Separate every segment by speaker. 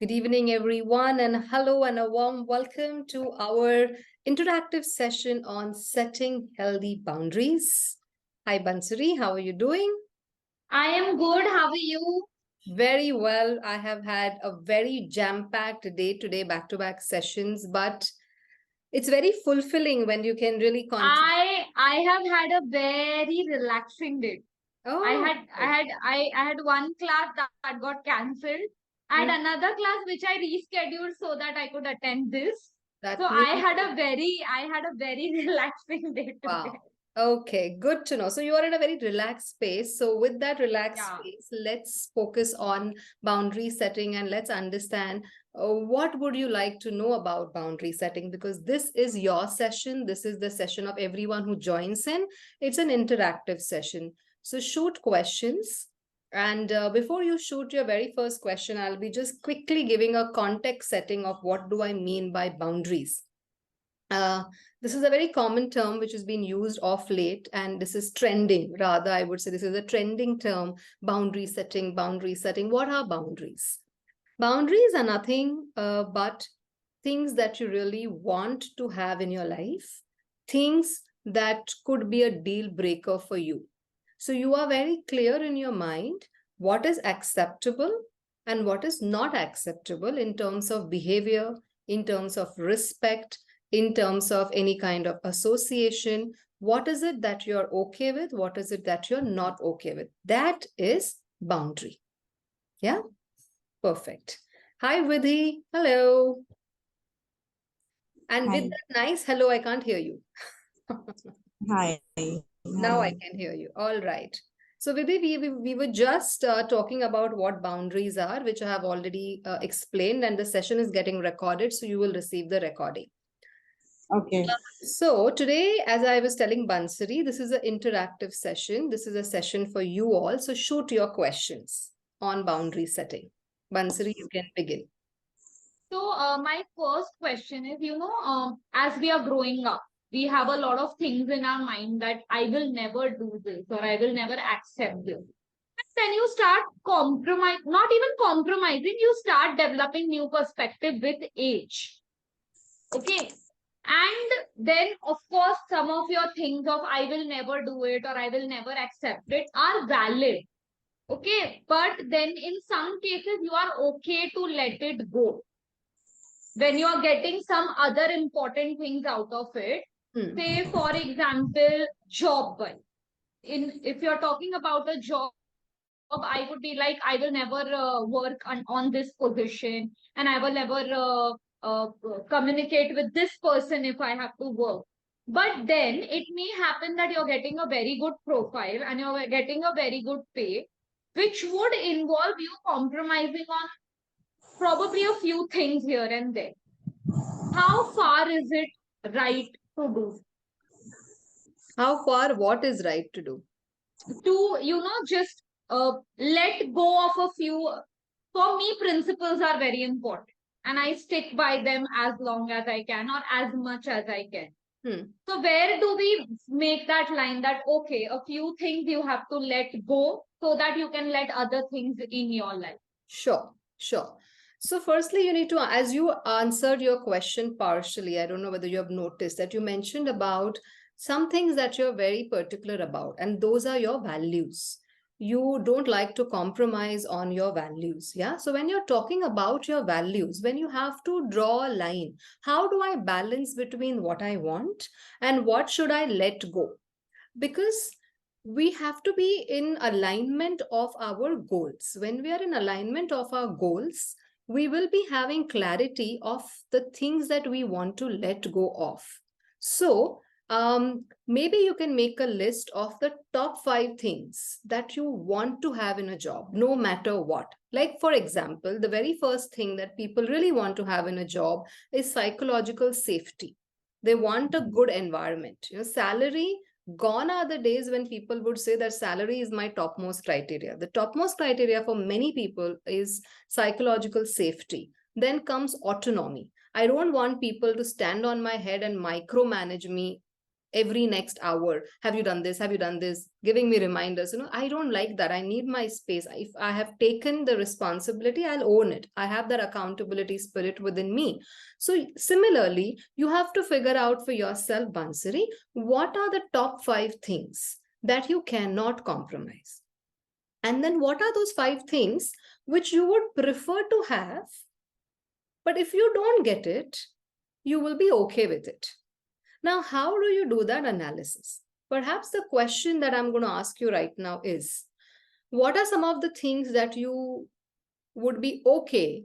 Speaker 1: Good evening, everyone, and hello and a warm welcome to our interactive session on setting healthy boundaries. Hi, Bansuri, how are you doing?
Speaker 2: I am good. How are you?
Speaker 1: Very well. I have had a very jam-packed day today, back-to-back sessions, but it's very fulfilling when you can really contribute.
Speaker 2: I have had a very relaxing day. I
Speaker 1: Oh,
Speaker 2: had I had I had one class that got cancelled. I
Speaker 1: mm,
Speaker 2: had another class which I rescheduled so that I could attend this. So
Speaker 1: that means
Speaker 2: I had a very relaxing day today.
Speaker 1: wow. Okay, good to know. So you are in a very relaxed space. So with that relaxed
Speaker 2: Yeah.
Speaker 1: space, let's focus on boundary setting and let's understand what would you like to know about boundary setting, because this is your session. This is the session of everyone who joins in. It's an interactive session. So shoot questions. And before you shoot your very first question, I'll be just quickly giving a context setting of what do I mean by boundaries. Uh, this is a very common term which has been used of late, and this is trending. Rather, I would say this is a trending term, boundary setting, boundary setting. What are boundaries? Boundaries are nothing but things that you really want to have in your life, things that could be a deal breaker for you. So you are very clear in your mind what is acceptable and what is not acceptable in terms of behavior, in terms of respect, in terms of any kind of association. What is it that you're okay with? What is it that you're not okay with? That is boundary. Yeah, perfect. Hi, Vidhi. Hello. And with
Speaker 3: Hi.
Speaker 1: that nice hello, I can't hear you.
Speaker 3: Hi.
Speaker 1: Now I
Speaker 3: Hi.
Speaker 1: can hear you. All right. So, Vidhi, we were just talking about what boundaries are, which I have already explained, and the session is getting recorded, so you will receive the recording.
Speaker 3: Okay.
Speaker 1: So, today, as I was telling Bansuri, this is an interactive session. This is a session for you all. So, shoot your questions on boundary setting. Bansuri, you can begin.
Speaker 2: So my first question is, as we are growing up, we have a lot of things in our mind that I will never do this or I will never accept this. Then you start compromise, not even compromising, you start developing new perspective with age. Okay. And then, of course, some of your things of I will never do it or I will never accept it are valid. Okay. But then in some cases, you are okay to let it go when you are getting some other important things out of it.
Speaker 1: Hmm.
Speaker 2: Say, for example, job wise. If you're talking about a job, I would be like, I will never work on this position, and I will never communicate with this person if I have to work. But then it may happen that you're getting a very good profile and you're getting a very good pay, which would involve you compromising on probably a few things here and there. How far is it right to do?
Speaker 1: How far, what is right to do?
Speaker 2: To, just let go of a few. For me, principles are very important, and I stick by them as long as I can or as much as I can.
Speaker 1: Hmm.
Speaker 2: So where do we make that line that, okay, a few things you have to let go so that you can let other things in your life?
Speaker 1: Sure, sure. So, firstly, you need to, as you answered your question partially, I don't know whether you have noticed that you mentioned about some things that you're very particular about, and those are your values. You don't like to compromise on your values. Yeah. So, when you're talking about your values, when you have to draw a line, how do I balance between what I want and what should I let go? Because we have to be in alignment of our goals. When we are in alignment of our goals, we will be having clarity of the things that we want to let go of. So maybe you can make a list of the top 5 things that you want to have in a job, no matter what. Like, for example, the very first thing that people really want to have in a job is psychological safety. They want a good environment. Salary, gone are the days when people would say that salary is my topmost criteria. The topmost criteria for many people is psychological safety. Then comes autonomy. I don't want people to stand on my head and micromanage me every next hour. Have you done this? Have you done this? Giving me reminders. I don't like that. I need my space. If I have taken the responsibility, I'll own it. I have that accountability spirit within me. So similarly, you have to figure out for yourself, Bansari, what are the top 5 things that you cannot compromise? And then what are those 5 things which you would prefer to have? But if you don't get it, you will be okay with it. Now, how do you do that analysis? Perhaps the question that I'm going to ask you right now is, what are some of the things that you would be okay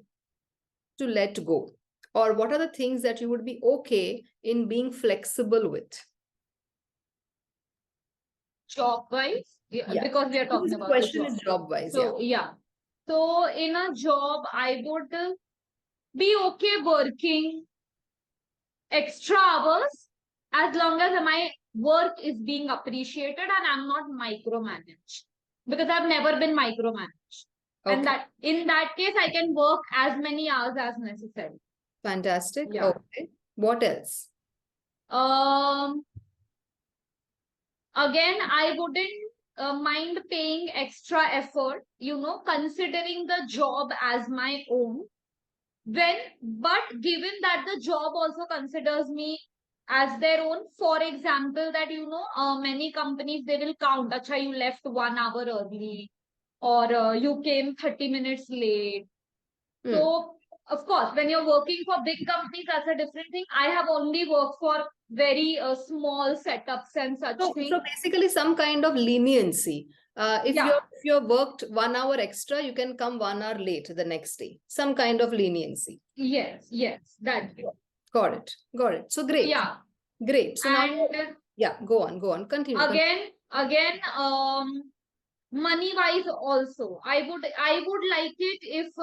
Speaker 1: to let go? Or what are the things that you would be okay in being flexible with?
Speaker 2: Job wise,
Speaker 1: Yeah.
Speaker 2: because we are talking
Speaker 1: The
Speaker 2: about
Speaker 1: question
Speaker 2: the
Speaker 1: is
Speaker 2: job.
Speaker 1: job wise.
Speaker 2: So yeah. So in a job, I would be okay working extra hours as long as my work is being appreciated and I'm not micromanaged, because I've never been micromanaged.
Speaker 1: Okay.
Speaker 2: And that in that case, I can work as many hours as necessary.
Speaker 1: Fantastic.
Speaker 2: Yeah.
Speaker 1: Okay. What else?
Speaker 2: Again, I wouldn't mind paying extra effort, considering the job as my own. But given that the job also considers me as their own, for example, that many companies, they will count, acha, you left 1 hour early, or you came 30 minutes late. So of course, when you're working for big companies, that's a different thing. I have only worked for very small setups and such things.
Speaker 1: So basically some kind of leniency. If
Speaker 2: Yeah.
Speaker 1: you're worked 1 hour extra, you can come 1 hour late the next day. Some kind of leniency.
Speaker 2: Yes, that.
Speaker 1: Got it. So great.
Speaker 2: Yeah.
Speaker 1: Great. So now,
Speaker 2: And
Speaker 1: yeah, go on. Continue.
Speaker 2: again, money wise also, I would like it if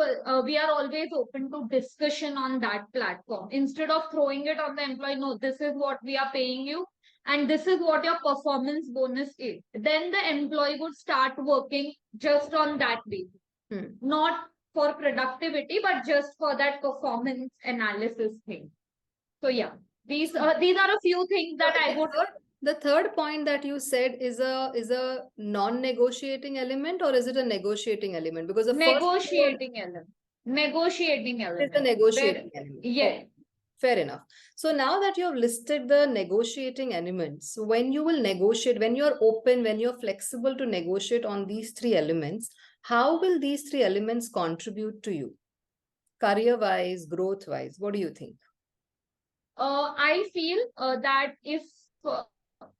Speaker 2: we are always open to discussion on that platform, instead of throwing it on the employee. No, this is what we are paying you and this is what your performance bonus is. Then the employee would start working just on that basis. Not for productivity, but just for that performance analysis thing. So yeah, these are a few things that I would.
Speaker 1: The third point that you said is a non-negotiating element, or is it a negotiating element? Because the
Speaker 2: Negotiating element.
Speaker 1: Is the negotiating element.
Speaker 2: Yeah.
Speaker 1: Okay. Fair enough. So now that you have listed the negotiating elements, when you will negotiate, when you're open, when you're flexible to negotiate on these 3 elements, how will these 3 elements contribute to you? Career-wise, growth-wise, what do you think?
Speaker 2: I feel that if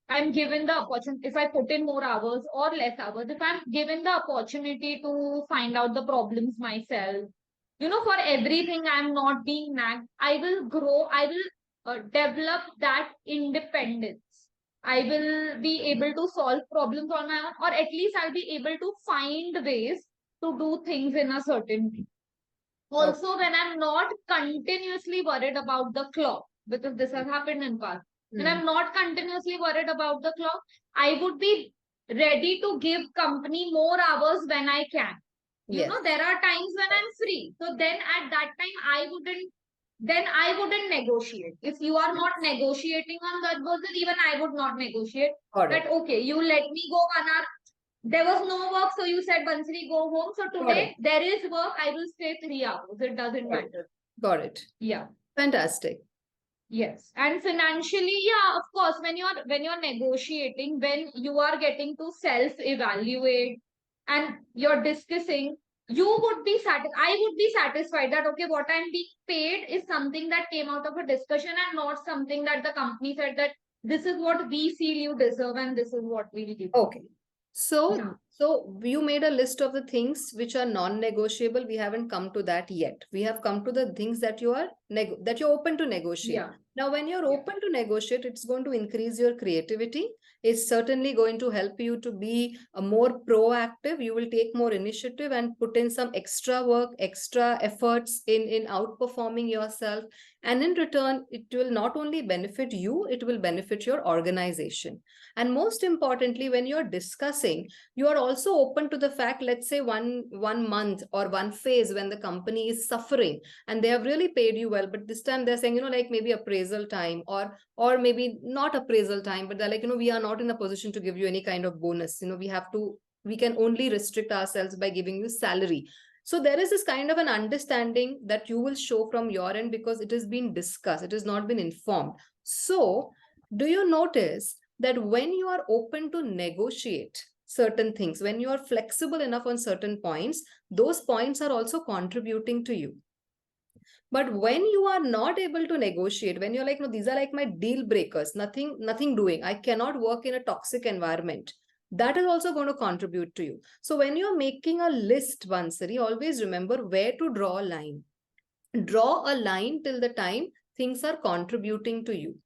Speaker 2: I'm given the opportunity, if I put in more hours or less hours, if I'm given the opportunity to find out the problems myself, for everything I'm not being nagged, I will grow, I will develop that independence. I will be able to solve problems on my own, or at least I'll be able to find ways to do things in a certain way. Also, when I'm not continuously worried about the clock, because this has happened in past, when I'm not continuously worried about the clock, I would be ready to give company more hours when I can. There are times when I'm free. So then at that time, I wouldn't negotiate. If you are not negotiating on that basis, even I would not negotiate. That okay, you let me go 1 hour. There was no work, so you said, Bansari, go home. So today there is work. I will stay 3 hours. It doesn't matter.
Speaker 1: Got it.
Speaker 2: Yeah.
Speaker 1: Fantastic.
Speaker 2: Yes. And financially, yeah, of course, when you're negotiating, when you are getting to self-evaluate and you're discussing, I would be satisfied that okay, what I'm being paid is something that came out of a discussion and not something that the company said that this is what we feel you deserve and this is what we'll give.
Speaker 1: Okay. So you made a list of the things which are non-negotiable. We haven't come to that yet. We have come to the things that you're open to negotiate.
Speaker 2: Yeah.
Speaker 1: Now, when you're open to negotiate, it's going to increase your creativity. It's certainly going to help you to be more proactive. You will take more initiative and put in some extra work, extra efforts in outperforming yourself, And in return, it will not only benefit you, it will benefit your organization. And most importantly, when you're discussing, you are also open to the fact, let's say one month or one phase when the company is suffering and they have really paid you well, but this time they're saying, like maybe appraisal time, or maybe not appraisal time, but they're like, we are not in a position to give you any kind of bonus. We can only restrict ourselves by giving you salary. So there is this kind of an understanding that you will show from your end because it has been discussed, it has not been informed. So do you notice that when you are open to negotiate certain things, when you are flexible enough on certain points, those points are also contributing to you. But when you are not able to negotiate, when you're like, no, these are like my deal breakers, nothing doing, I cannot work in a toxic environment, that is also going to contribute to you. So when you're making a list, Bansari, always remember where to draw a line. Draw a line till the time things are contributing to you.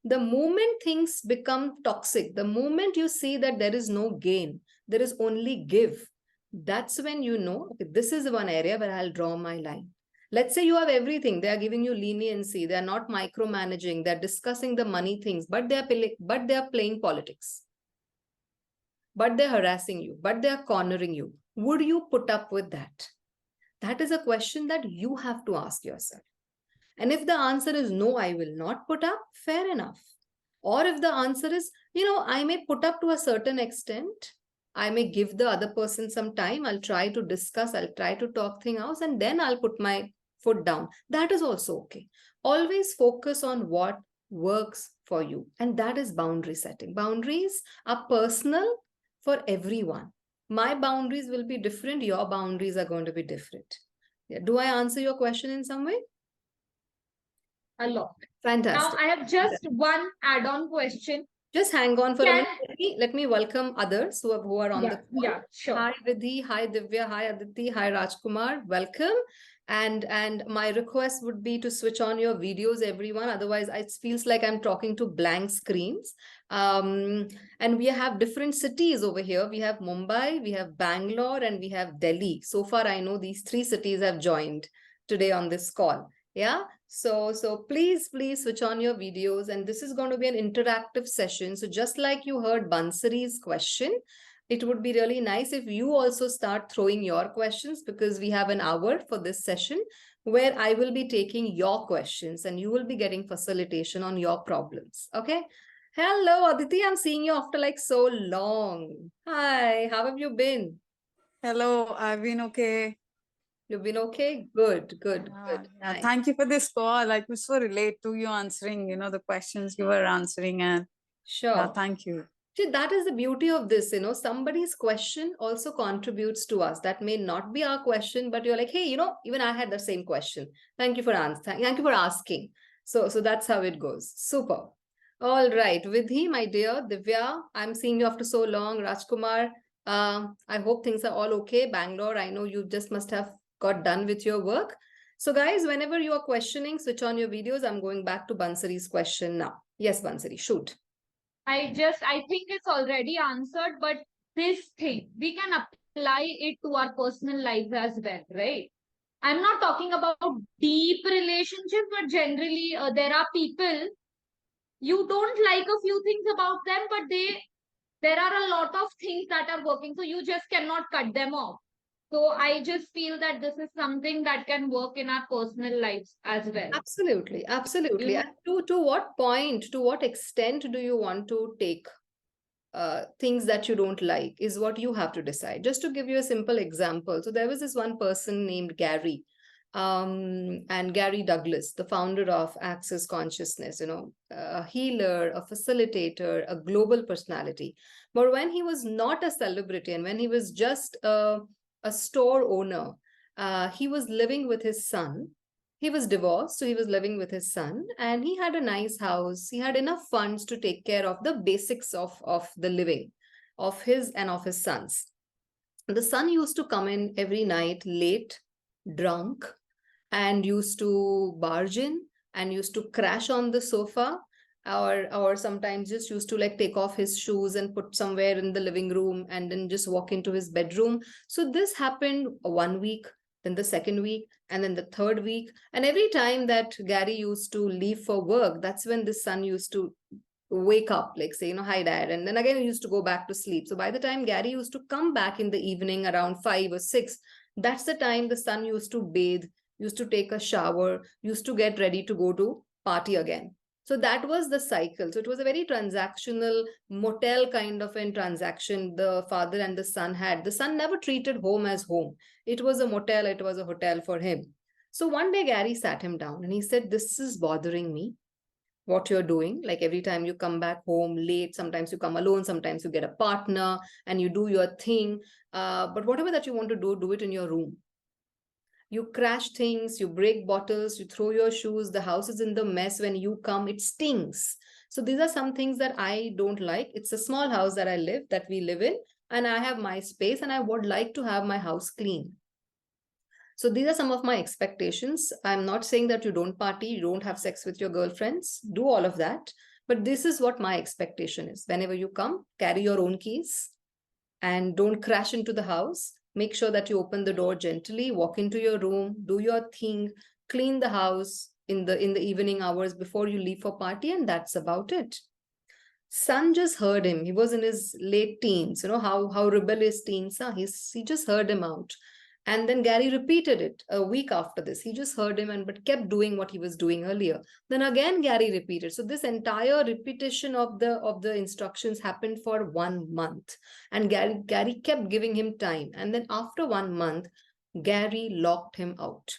Speaker 1: The moment things become toxic, the moment you see that there is no gain, there is only give, that's when you know, okay, this is one area where I'll draw my line. Let's say you have everything, they are giving you leniency, they are not micromanaging, they're discussing the money things, but they are playing politics. But they're harassing you, but they're cornering you. Would you put up with that? That is a question that you have to ask yourself. And if the answer is no, I will not put up, fair enough. Or if the answer is, I may put up to a certain extent, I may give the other person some time, I'll try to discuss, I'll try to talk things out, and then I'll put my foot down. That is also okay. Always focus on what works for you. And that is boundary setting. Boundaries are personal for everyone. My boundaries will be different. Your boundaries are going to be different. Yeah. Do I answer your question in some way?
Speaker 2: A lot.
Speaker 1: Fantastic.
Speaker 2: Now I have just one add-on question.
Speaker 1: Just hang on for a minute. Let me welcome others who are on the call.
Speaker 2: Yeah, sure.
Speaker 1: Hi Vidhi, hi Divya, hi Aditi, hi Rajkumar. Welcome. And my request would be to switch on your videos, everyone. Otherwise, it feels like I'm talking to blank screens. And we have different cities over here. We have Mumbai, we have Bangalore, and we have Delhi. So far, I know these 3 cities have joined today on this call. Yeah. So please switch on your videos, and this is going to be an interactive session. So just like you heard Bansari's question, it would be really nice if you also start throwing your questions, because we have an hour for this session where I will be taking your questions and you will be getting facilitation on your problems. Okay. Hello, Aditi. I'm seeing you after like so long. Hi, how have you been?
Speaker 3: Hello, I've been okay.
Speaker 1: You've been okay? Good.
Speaker 3: Yeah.
Speaker 1: Nice.
Speaker 3: Thank you for this call. I was so relate to you answering, the questions you were answering, and
Speaker 1: Sure.
Speaker 3: thank you.
Speaker 1: See, that is the beauty of this, somebody's question also contributes to us. That may not be our question, but you're like, hey, even I had the same question. Thank you for answering. Thank you for asking. So that's how it goes. Super. All right. Vidhi, my dear, Divya, I'm seeing you after so long. Rajkumar, I hope things are all okay. Bangalore, I know you just must have got done with your work. So guys, whenever you are questioning, switch on your videos. I'm going back to Bansari's question now. Yes, Bansari, shoot.
Speaker 2: I think it's already answered, but this thing, we can apply it to our personal lives as well, right? I'm not talking about deep relationships, but generally there are people you don't like a few things about them, but there are a lot of things that are working, so you just cannot cut them off. So I just feel that this is something that can work in our personal lives as well.
Speaker 1: Absolutely. And to what point, to what extent do you want to take things that you don't like is what you have to decide. Just to give you a simple example. So there was this one person named Gary, and Gary Douglas, the founder of Access Consciousness, a healer, a facilitator, a global personality. But when he was not a celebrity and when he was just a store owner, he was living with his son. He was divorced, so he was living with his son, and he had a nice house. He had enough funds to take care of the basics of the living of his and of his sons. The son used to come in every night late, drunk, and used to barge in and used to crash on the sofa, or sometimes just used to like take off his shoes and put somewhere in the living room and then just walk into his bedroom. So this happened 1 week, then the second week, and then the third week. And every time that Gary used to leave for work, that's when the son used to wake up, like say, hi dad. And then again, he used to go back to sleep. So by the time Gary used to come back in the evening around 5 or 6, that's the time the son used to bathe, used to take a shower, used to get ready to go to party again. So that was the cycle. So it was a very transactional motel kind of a transaction the father and the son had. The son never treated home as home. It was a motel, it was a hotel for him. So one day Gary sat him down and he said, this is bothering me, what you're doing. Like every time you come back home late, sometimes you come alone, sometimes you get a partner and you do your thing. But whatever that you want to do it in your room. You crash things, you break bottles, you throw your shoes, the house is in the mess. When you come, it stinks. So these are some things that I don't like. It's a small house that we live in, and I have my space and I would like to have my house clean. So these are some of my expectations. I'm not saying that you don't party, you don't have sex with your girlfriends, do all of that. But this is what my expectation is. Whenever you come, carry your own keys and don't crash into the house. Make sure that you open the door gently, walk into your room, do your thing, clean the house in the evening hours before you leave for party, and that's about it. Son just heard him. He was in his late teens. You know how rebellious teens are. He just heard him out. And then Gary repeated it a week after this. He just heard him but kept doing what he was doing earlier. Then again, Gary repeated. So this entire repetition of the instructions happened for 1 month. And Gary kept giving him time. And then after 1 month, Gary locked him out.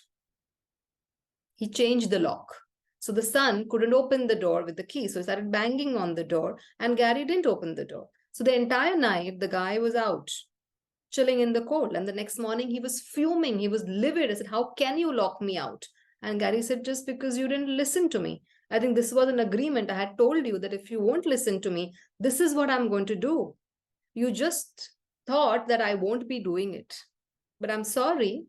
Speaker 1: He changed the lock. So the son couldn't open the door with the key. So he started banging on the door and Gary didn't open the door. So the entire night, the guy was out, chilling in the cold. And the next morning, he was fuming. He was livid. I said, how can you lock me out? And Gary said, just because you didn't listen to me. I think this was an agreement. I had told you that if you won't listen to me, this is what I'm going to do. You just thought that I won't be doing it. But I'm sorry.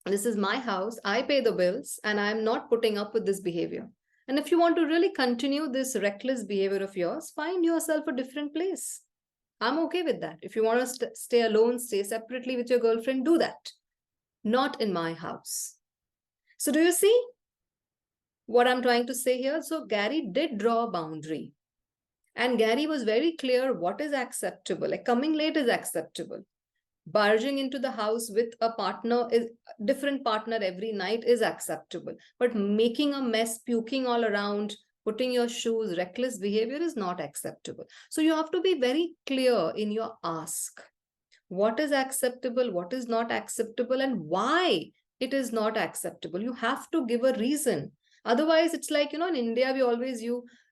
Speaker 1: This is my house. I pay the bills and I'm not putting up with this behavior. And if you want to really continue this reckless behavior of yours, find yourself a different place. I'm okay with that. If you want to stay alone, stay separately with your girlfriend, do that. Not in my house. So do you see what I'm trying to say here? So Gary did draw a boundary. And Gary was very clear what is acceptable. Like coming late is acceptable. Barging into the house with a partner, different partner every night is acceptable. But making a mess, puking all around, putting your shoes, reckless behavior is not acceptable. So you have to be very clear in your ask. What is acceptable, what is not acceptable, and why it is not acceptable. You have to give a reason. Otherwise, it's like, in India,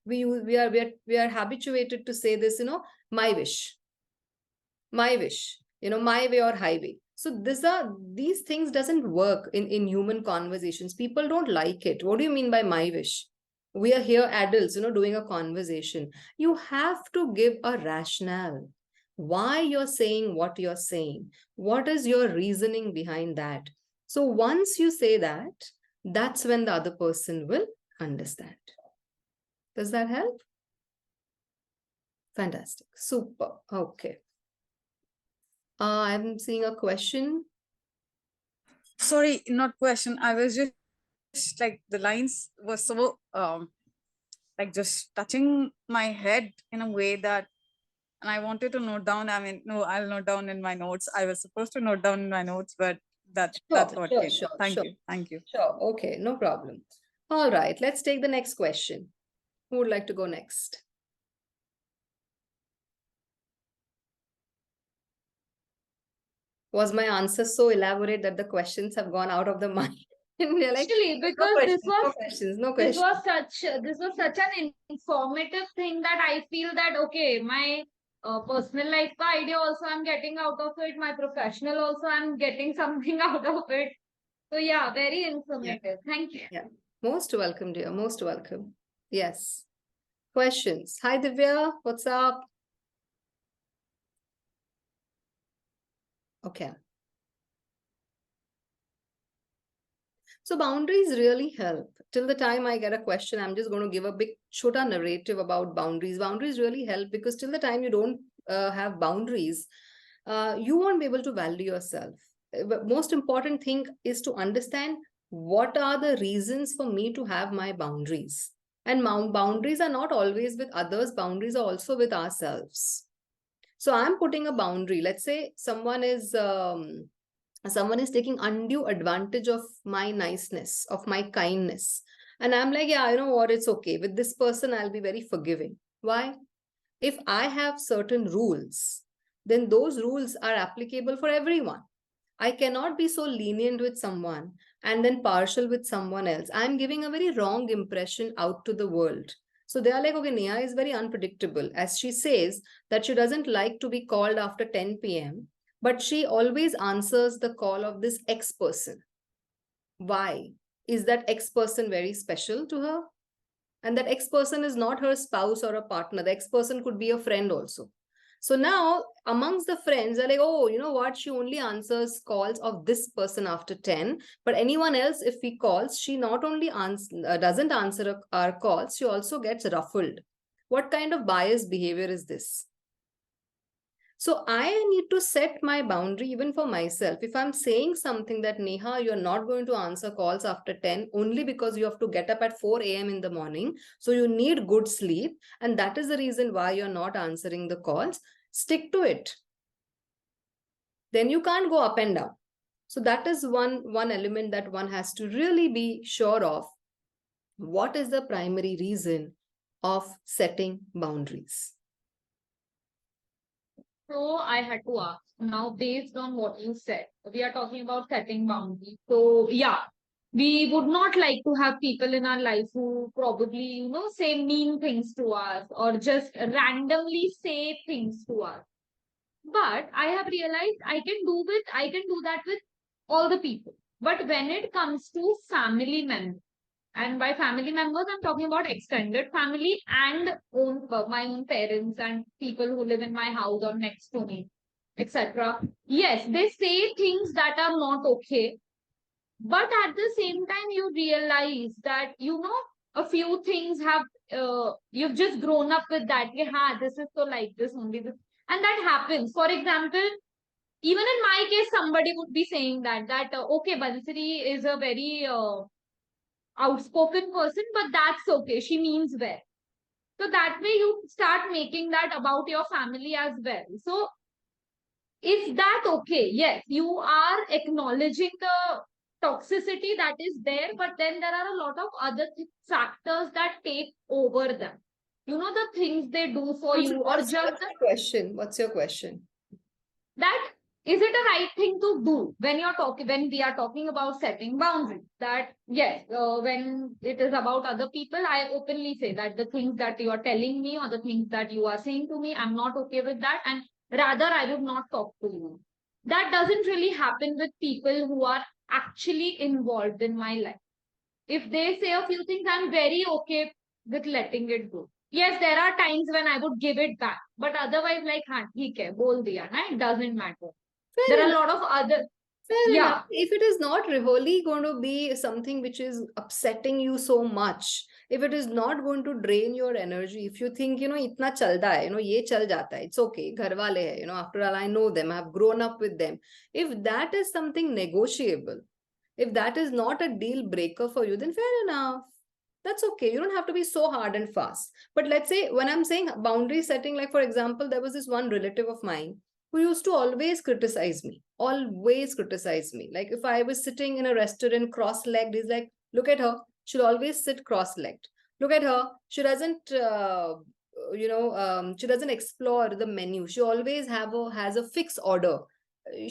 Speaker 1: we are habituated to say this, my wish, my way or highway. So these things doesn't work in human conversations. People don't like it. What do you mean by my wish? We are here adults, doing a conversation. You have to give a rationale. Why you're saying what you're saying. What is your reasoning behind that? So once you say that, that's when the other person will understand. Does that help? Fantastic. Super. Okay. I'm seeing a question.
Speaker 3: Sorry, not question. I was just like the lines were so like just touching my head in a way that, and I wanted to note down. I mean, no, I'll note down in my notes. I was supposed to note down in my notes, but that's what came. Thank you.
Speaker 1: Sure. Okay, no problem. All right, let's take the next question. Who would like to go next? Was my answer so elaborate that the questions have gone out of the mind? Like,
Speaker 2: actually, because
Speaker 1: no questions.
Speaker 2: This was such an informative thing that I feel that, okay, my personal life idea also I'm getting out of it. My professional also I'm getting something out of it. So yeah, very informative. Yeah. Thank you.
Speaker 1: Yeah. Most welcome, dear. Most welcome. Yes. Questions. Hi, Divya. What's up? Okay. So boundaries really help. Till the time I get a question, I'm just going to give a big chota narrative about boundaries. Boundaries really help because till the time you don't have boundaries, you won't be able to value yourself. But most important thing is to understand what are the reasons for me to have my boundaries. And boundaries are not always with others, boundaries are also with ourselves. So I'm putting a boundary. Let's say someone is taking undue advantage of my niceness, of my kindness. And I'm like, yeah, you know what, it's okay. With this person, I'll be very forgiving. Why? If I have certain rules, then those rules are applicable for everyone. I cannot be so lenient with someone and then partial with someone else. I'm giving a very wrong impression out to the world. So they are like, okay, Neha is very unpredictable. As she says that she doesn't like to be called after 10 p.m., but she always answers the call of this X person. Why? Is that X person very special to her? And that X person is not her spouse or a partner. The X person could be a friend also. So now amongst the friends, they're like, oh, you know what? She only answers calls of this person after 10. But anyone else, if we calls, she not only doesn't answer our calls, she also gets ruffled. What kind of biased behavior is this? So I need to set my boundary even for myself. If I'm saying something that Neha, you're not going to answer calls after 10 only because you have to get up at 4 a.m. in the morning. So you need good sleep. And that is the reason why you're not answering the calls. Stick to it. Then you can't go up and down. So that is one element that one has to really be sure of. What is the primary reason of setting boundaries?
Speaker 2: So I had to ask now, based on what you said, we are talking about setting boundaries. So yeah, we would not like to have people in our life who probably, say mean things to us or just randomly say things to us. But I have realized I can do that with all the people. But when it comes to family members, and by family members, I'm talking about extended family and my own parents and people who live in my house or next to me, etc. Yes, they say things that are not okay. But at the same time, you realize that, a few things have, you've just grown up with that. Yeah, this is so like this only. This. And that happens. For example, even in my case, somebody would be saying that okay, Bansiri is a very outspoken person, but that's okay. She means well. So that way you start making that about your family as well. So is that okay? Yes, you are acknowledging the toxicity that is there, but then there are a lot of other factors that take over them. The things they do for you, or
Speaker 1: What's
Speaker 2: just
Speaker 1: your question? What's your question?
Speaker 2: that is it a right thing to do when we are talking about setting boundaries? That yes, when it is about other people, I openly say that the things that you are telling me or the things that you are saying to me, I'm not okay with that, and rather I would not talk to you. That doesn't really happen with people who are actually involved in my life. If they say a few things, I'm very okay with letting it go. Yes, there are times when I would give it back, but otherwise, like, हाँ ठीक है, बोल दिया ना, it doesn't matter. There
Speaker 1: Fair
Speaker 2: are a
Speaker 1: enough.
Speaker 2: lot of other,
Speaker 1: Fair
Speaker 2: yeah,
Speaker 1: enough. If it is not really going to be something which is upsetting you so much, if it is not going to drain your energy, if you think, itna chalta hai, ye chal jata hai, it's okay, ghar wale hai, after all, I know them, I've grown up with them. If that is something negotiable, if that is not a deal breaker for you, then fair enough. That's okay. You don't have to be so hard and fast. But let's say when I'm saying boundary setting, like for example, there was this one relative of mine who used to always criticize me, always criticize me. Like if I was sitting in a restaurant cross-legged, he's like, look at her. She'll always sit cross-legged. Look at her. She doesn't, she doesn't explore the menu. She always has a fixed order.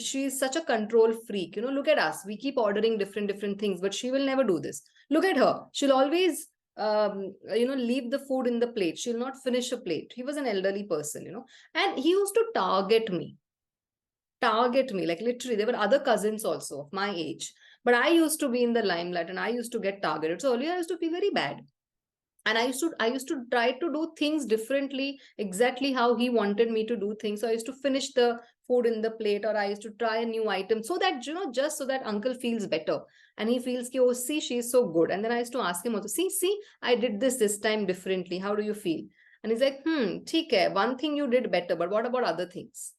Speaker 1: She's such a control freak. Look at us. We keep ordering different things, but she will never do this. Look at her. She'll always leave the food in the plate. She'll not finish a plate. He was an elderly person, and he used to target me, like literally. There were other cousins also of my age, but I used to be in the limelight and I used to get targeted. So earlier I used to feel very bad, and I used to try to do things differently, exactly how he wanted me to do things. So I used to finish the food in the plate, or I used to try a new item, so that just so that uncle feels better, and he feels ki, oh, see, she's so good. And then I used to ask him also, see, I did this time differently, how do you feel? And he's like, theek hai, one thing you did better, but what about other things?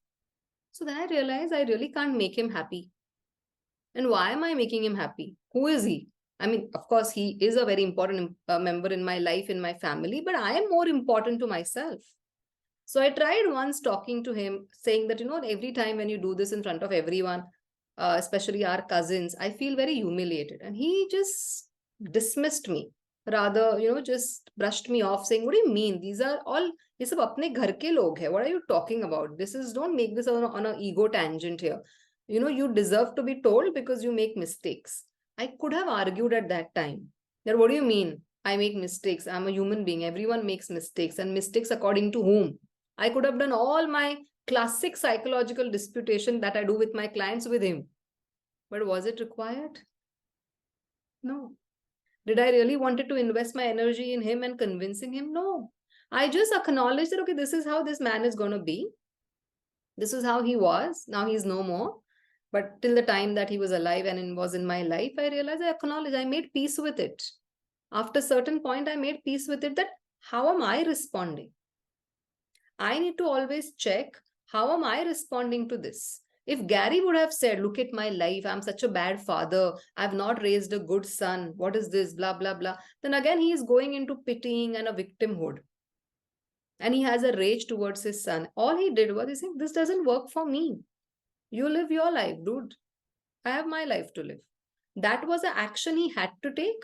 Speaker 1: So then I realized I really can't make him happy. And why am I making him happy? Who is he? I mean, of course, he is a very important member in my life, in my family, but I am more important to myself. So I tried once talking to him, saying that, every time when you do this in front of everyone, especially our cousins, I feel very humiliated. And he just dismissed me, rather, just brushed me off, saying, what do you mean? These are all, ये सब अपने घर के लोग हैं. What are you talking about? Don't make this on an ego tangent here. You deserve to be told because you make mistakes. I could have argued at that time that, what do you mean? I make mistakes. I'm a human being. Everyone makes mistakes. And mistakes according to whom? I could have done all my classic psychological disputation that I do with my clients with him. But was it required? No. Did I really wanted to invest my energy in him and convincing him? No. I just acknowledged that, okay, this is how this man is going to be. This is how he was. Now he's no more. But till the time that he was alive and was in my life, I realized, I acknowledged, I made peace with it. After a certain point, I made peace with it that how am I responding? I need to always check, how am I responding to this? If Gary would have said, look at my life, I'm such a bad father, I've not raised a good son, what is this, blah, blah, blah, then again he is going into pitying and a victimhood. And he has a rage towards his son. All he did was, he said, this doesn't work for me. You live your life, dude. I have my life to live. That was the action he had to take.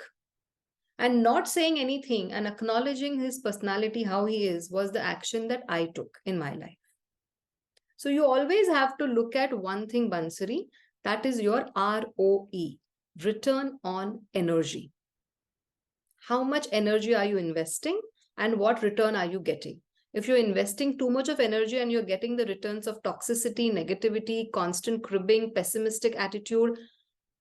Speaker 1: And not saying anything and acknowledging his personality, how he is, was the action that I took in my life. So you always have to look at one thing, Bansari, that is your ROE, return on energy. How much energy are you investing and what return are you getting? If you're investing too much of energy and you're getting the returns of toxicity, negativity, constant cribbing, pessimistic attitude,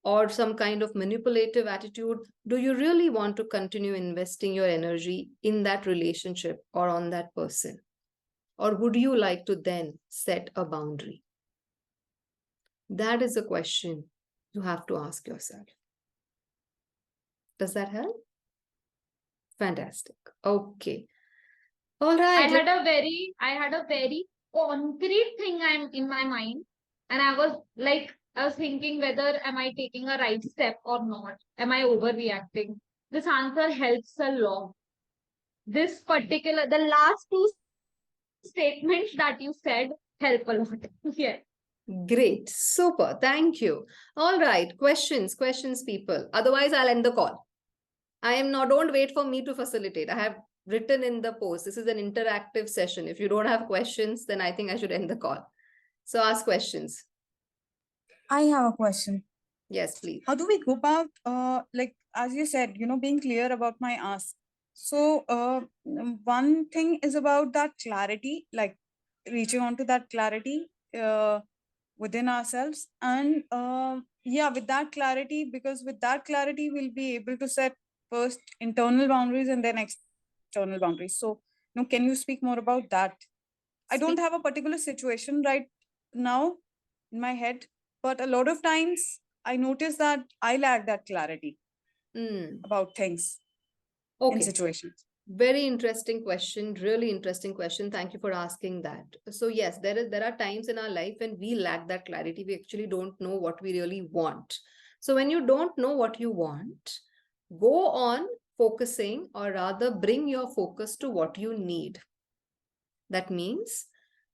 Speaker 1: or some kind of manipulative attitude, do you really want to continue investing your energy in that relationship or on that person? Or would you like to then set a boundary? That is a question you have to ask yourself. Does that help? Fantastic. Okay. All right.
Speaker 2: I had a very concrete thing in my mind, and I was thinking whether am I taking a right step or not? Am I overreacting? This answer helps a lot. The last two statements that you said help a lot. Yeah.
Speaker 1: Great. Super. Thank you. All right. Questions, people. Otherwise, I'll end the call. Don't wait for me to facilitate. I have written in the post. This is an interactive session. If you don't have questions, then I think I should end the call. So ask questions.
Speaker 3: I have a question.
Speaker 1: Yes, please.
Speaker 3: How do we go about, as you said, being clear about my ask? So one thing is about that clarity, like reaching on to that clarity within ourselves. And with that clarity, because with that clarity, we'll be able to set first internal boundaries and then external boundaries. So, can you speak more about that? I don't have a particular situation right now in my head, but a lot of times I notice that I lack that clarity about things in situations.
Speaker 1: Very interesting question. Really interesting question. Thank you for asking that. So yes, there are times in our life when we lack that clarity. We actually don't know what we really want. So when you don't know what you want, go on focusing, or rather bring your focus to what you need. That means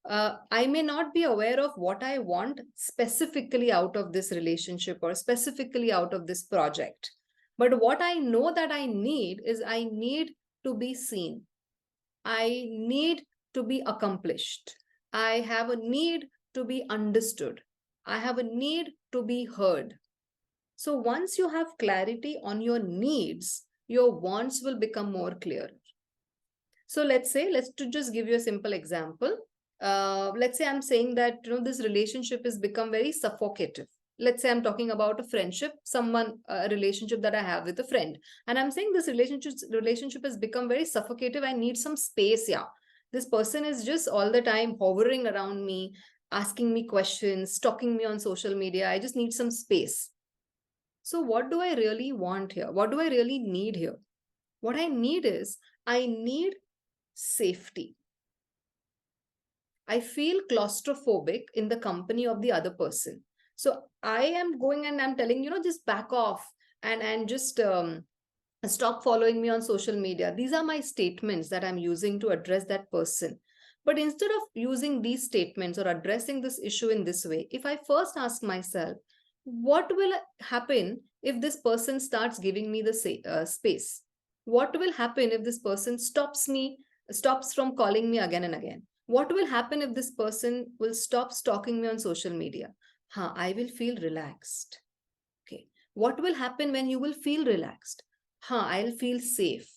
Speaker 1: I may not be aware of what I want specifically out of this relationship or specifically out of this project. But what I know that I need is, I need to be seen. I need to be accomplished. I have a need to be understood. I have a need to be heard. So once you have clarity on your needs, your wants will become more clear. So let's just give you a simple example. Let's say I'm saying that, this relationship has become very suffocative. Let's say I'm talking about a friendship, a relationship that I have with a friend. And I'm saying this relationship has become very suffocative. I need some space. Yeah. This person is just all the time hovering around me, asking me questions, stalking me on social media. I just need some space. So what do I really want here? What do I really need here? What I need is, I need safety. I feel claustrophobic in the company of the other person. So I am going and I'm telling, just back off and just stop following me on social media. These are my statements that I'm using to address that person. But instead of using these statements or addressing this issue in this way, if I first ask myself, what will happen if this person starts giving me the space? What will happen if this person stops from calling me again and again? What will happen if this person will stop stalking me on social media? I will feel relaxed. Okay. What will happen when you will feel relaxed? I'll feel safe.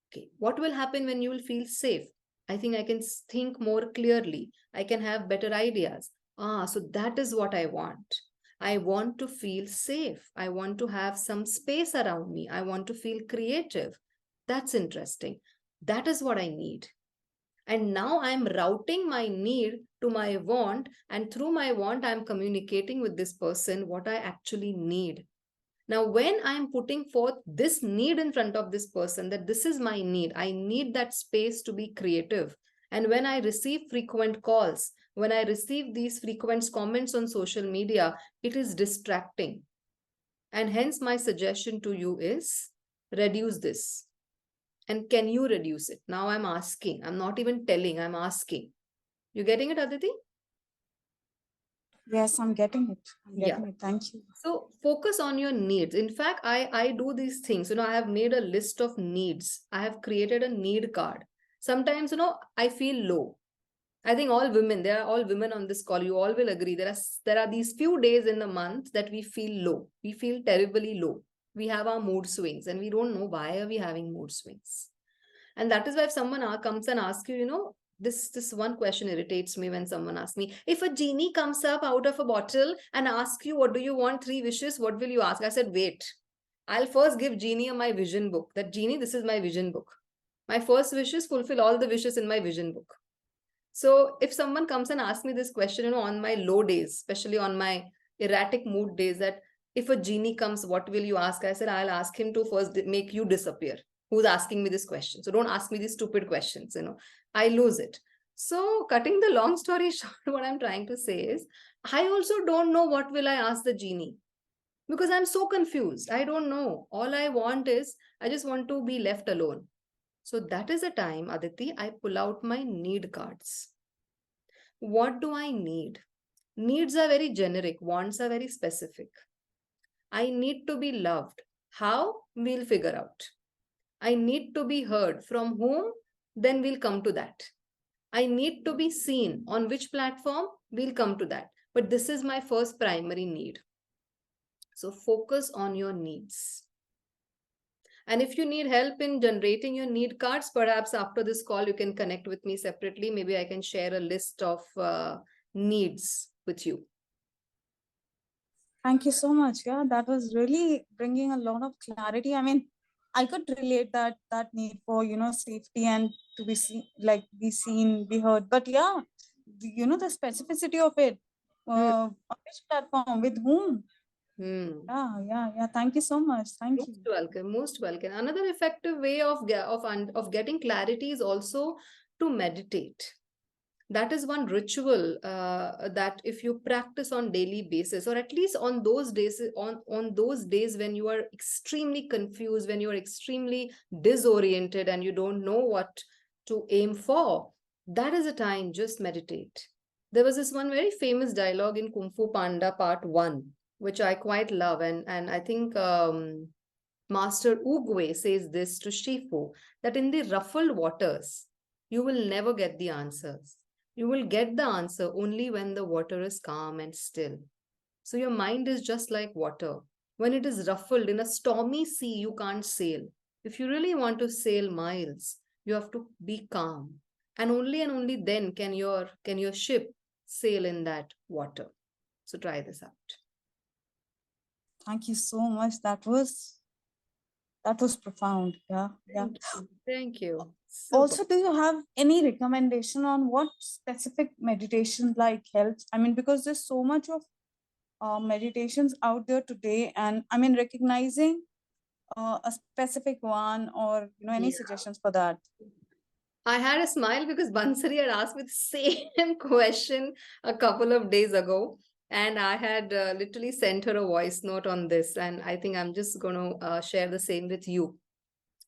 Speaker 1: Okay. What will happen when you will feel safe? I think I can think more clearly. I can have better ideas. So that is what I want. I want to feel safe. I want to have some space around me. I want to feel creative. That's interesting. That is what I need. And now I'm routing my need to my want. And through my want, I'm communicating with this person what I actually need. Now, when I'm putting forth this need in front of this person, that this is my need, I need that space to be creative. And when I receive frequent calls, when I receive these frequent comments on social media, it is distracting. And hence, my suggestion to you is reduce this. And can you reduce it? Now I'm asking, I'm not even telling, I'm asking. You getting it, Aditi?
Speaker 3: Yes, I'm getting it. I'm
Speaker 1: Yeah.
Speaker 3: getting it. Thank you.
Speaker 1: So focus on your needs. In fact, I do these things. I have made a list of needs. I have created a need card. Sometimes, I feel low. I think there are all women on this call. You all will agree. There are these few days in the month that we feel low. We feel terribly low. We have our mood swings and we don't know why are we having mood swings. And that is why if someone comes and asks you, this one question irritates me when someone asks me, if a genie comes up out of a bottle and asks you, what do you want? 3 wishes, what will you ask? I said, wait, I'll first give genie my vision book. That genie, this is my vision book. My first wish is fulfill all the wishes in my vision book. So if someone comes and asks me this question, on my low days, especially on my erratic mood days, that if a genie comes, what will you ask? I said, I'll ask him to first make you disappear. Who's asking me this question? So don't ask me these stupid questions, I lose it. So cutting the long story short, what I'm trying to say is, I also don't know what will I ask the genie because I'm so confused. I don't know. All I want is, I just want to be left alone. So that is the time, Aditi, I pull out my need cards. What do I need? Needs are very generic. Wants are very specific. I need to be loved. How? We'll figure out. I need to be heard. From whom? Then we'll come to that. I need to be seen. On which platform? We'll come to that. But this is my first primary need. So focus on your needs. And if you need help in generating your need cards, perhaps after this call, you can connect with me separately. Maybe I can share a list of needs with you.
Speaker 3: Thank you so much. Yeah, that was really bringing a lot of clarity. I mean, I could relate that need for, safety and to be seen, be seen, be heard. But yeah, the specificity of it, on which platform, with whom? Yeah. Thank you so much. Thank you.
Speaker 1: Most welcome. Most welcome. Another effective way of getting clarity is also to meditate. That is one ritual that if you practice on daily basis, or at least on those days, on those days when you are extremely confused, when you are extremely disoriented and you don't know what to aim for, that is a time just meditate. There was this one very famous dialogue in Kung Fu Panda Part 1, which I quite love. And I think Master Oogway says this to Shifu, that in the ruffled waters, you will never get the answers. You will get the answer only when the water is calm and still. So your mind is just like water. When it is ruffled in a stormy sea, you can't sail. If you really want to sail miles, you have to be calm. And only then can your ship sail in that water. So try this out.
Speaker 3: Thank you so much. That was profound. Yeah.
Speaker 1: Thank you.
Speaker 3: Super. Also, do you have any recommendation on what specific meditation helps? I mean, because there's so much of meditations out there today, and I mean, recognizing a specific one, or any suggestions for that?
Speaker 1: I had a smile because Bansari had asked me the same question a couple of days ago. And I had literally sent her a voice note on this, and I think I'm just going to share the same with you.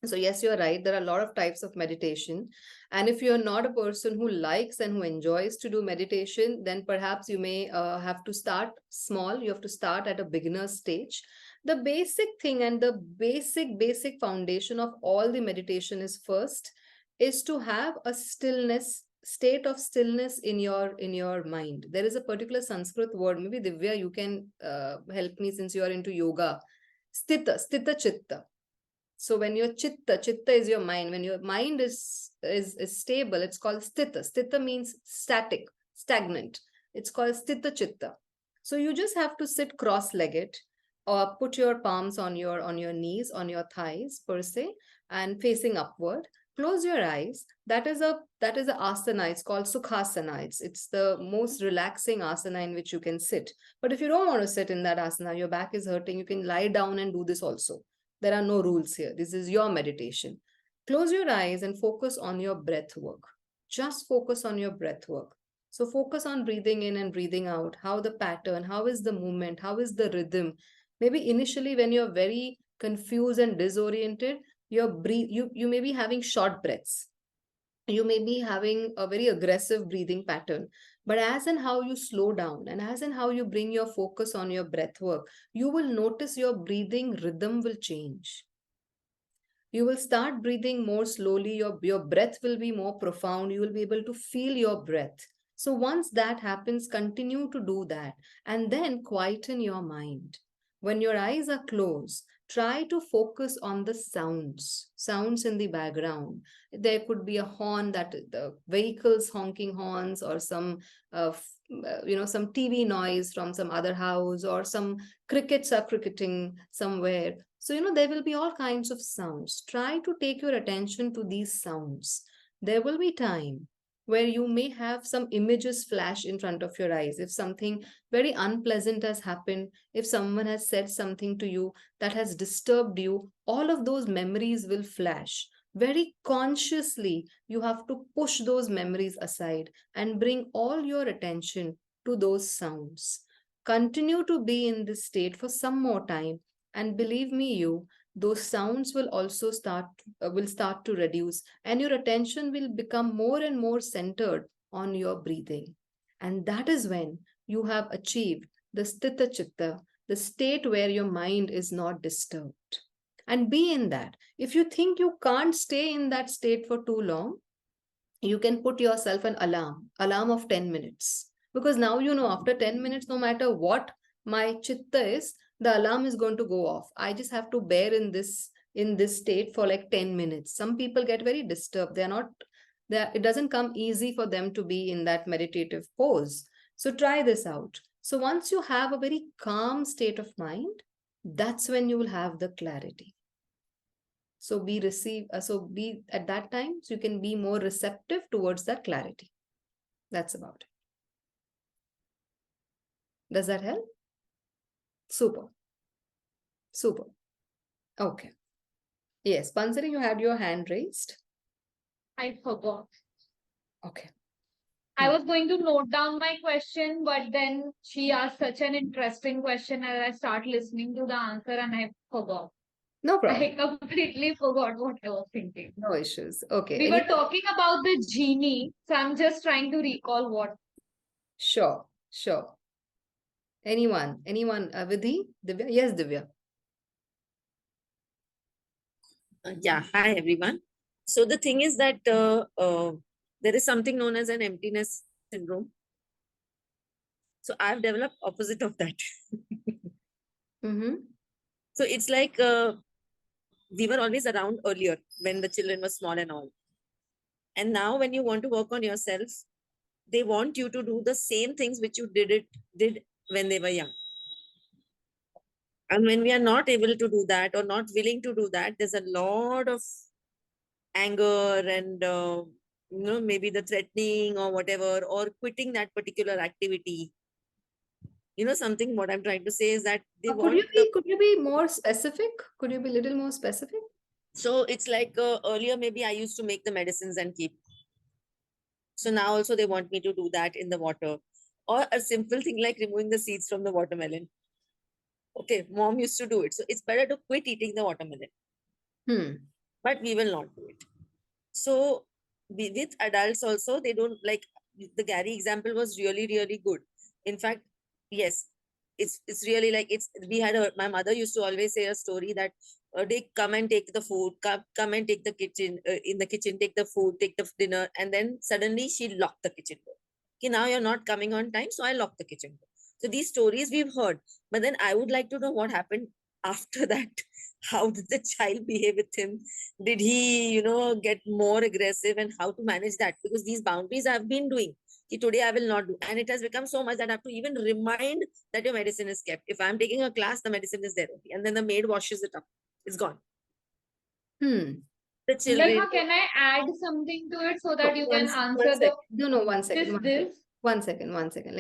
Speaker 1: So, yes, you're right. There are a lot of types of meditation. And if you're not a person who likes and who enjoys to do meditation, then perhaps you may have to start small. You have to start at a beginner stage. The basic thing and the basic foundation of all the meditation is first is to have a stillness state of stillness in your mind. There is a particular Sanskrit word. Maybe Divya, you can help me since you are into yoga. Stita chitta. So when your chitta is your mind. When your mind is stable, it's called sthita. Sthita means static, stagnant. It's called sthita chitta. So you just have to sit cross-legged or put your palms on your knees, on your thighs per se, and facing upward. Close your eyes. That is a asana. It's called sukhasana. It's the most relaxing asana in which you can sit. But if you don't want to sit in that asana, your back is hurting, you can lie down and do this also. There are no rules here. This is your meditation. Close your eyes and focus on your breath work. Just focus on your breath work. So focus on breathing in and breathing out. How the pattern, how is the movement, how is the rhythm. Maybe initially when you're very confused and disoriented, you may be having short breaths. You may be having a very aggressive breathing pattern. But as and how you slow down and as and how you bring your focus on your breath work, you will notice your breathing rhythm will change. You will start breathing more slowly. Your breath will be more profound. You will be able to feel your breath. So once that happens, continue to do that and then quieten your mind. When your eyes are closed, try to focus on the sounds in the background. There could be a horn, that the vehicles honking horns, or some some TV noise from some other house, or some crickets are cricketing somewhere. So there will be all kinds of sounds. Try to take your attention to these sounds. There will be time where you may have some images flash in front of your eyes. If something very unpleasant has happened, if someone has said something to you that has disturbed you, all of those memories will flash. Very consciously, you have to push those memories aside and bring all your attention to those sounds. Continue to be in this state for some more time, and believe me, those sounds will also start to reduce, and your attention will become more and more centered on your breathing. And that is when you have achieved the sthita chitta, the state where your mind is not disturbed. And be in that. If you think you can't stay in that state for too long, you can put yourself an alarm of 10 minutes. Because now after 10 minutes, no matter what my chitta is, the alarm is going to go off. I just have to bear in this state for like 10 minutes. Some people get very disturbed. It doesn't come easy for them to be in that meditative pose. So try this out. So once you have a very calm state of mind, that's when you will have the clarity. So be at that time, so you can be more receptive towards that clarity. That's about it. Does that help? Super. Okay. Yes, Pansari, you had your hand raised.
Speaker 2: I forgot.
Speaker 1: Okay.
Speaker 2: I was going to note down my question, but then she asked such an interesting question and I start listening to the answer and I forgot.
Speaker 1: No problem.
Speaker 2: I completely forgot what I was thinking.
Speaker 1: No issues. Okay.
Speaker 2: We were talking about the genie, so I'm just trying to recall what.
Speaker 1: Sure. Anyone? Vidhi? Divya? Yes, Divya.
Speaker 4: Yeah, hi everyone. So the thing is that there is something known as an emptiness syndrome. So I've developed opposite of that.
Speaker 1: Mm-hmm.
Speaker 4: So it's like we were always around earlier when the children were small and all. And now when you want to work on yourself, they want you to do the same things which you did when they were young. And when we are not able to do that or not willing to do that, there's a lot of anger and maybe the threatening or whatever, or quitting that particular activity. Something what I'm trying to say is that they
Speaker 1: could you be more specific? Could you be a little more specific?
Speaker 4: So it's like earlier maybe I used to make the medicines and keep. So now also they want me to do that in the water. Or a simple thing like removing the seeds from the watermelon. Okay, mom used to do it. So it's better to quit eating the watermelon,
Speaker 1: Hmm.
Speaker 4: but we will not do it. So with adults also, they don't like the Gary example was really, really good. In fact, yes, it's really like we had my mother used to always say a story that they come and take the food, come and take the kitchen, in the kitchen, take the food, take the dinner, and then suddenly she locked the kitchen door. Okay, now you're not coming on time, so I lock the kitchen door. So these stories we've heard, but then I would like to know what happened after that. How did the child behave with him? Did he get more aggressive, and how to manage that? Because these boundaries I've been doing. Today I will not do, and it has become so much that I have to even remind that your medicine is kept. If I'm taking a class, the medicine is there only, and then the maid washes it up. It's gone.
Speaker 1: Hmm.
Speaker 4: The children.
Speaker 2: Lekha, can I add something to it so that you
Speaker 1: One
Speaker 2: can
Speaker 1: sec-
Speaker 2: answer
Speaker 1: one
Speaker 2: the
Speaker 1: sec- No, no, one second.
Speaker 2: this?
Speaker 1: One second. One second.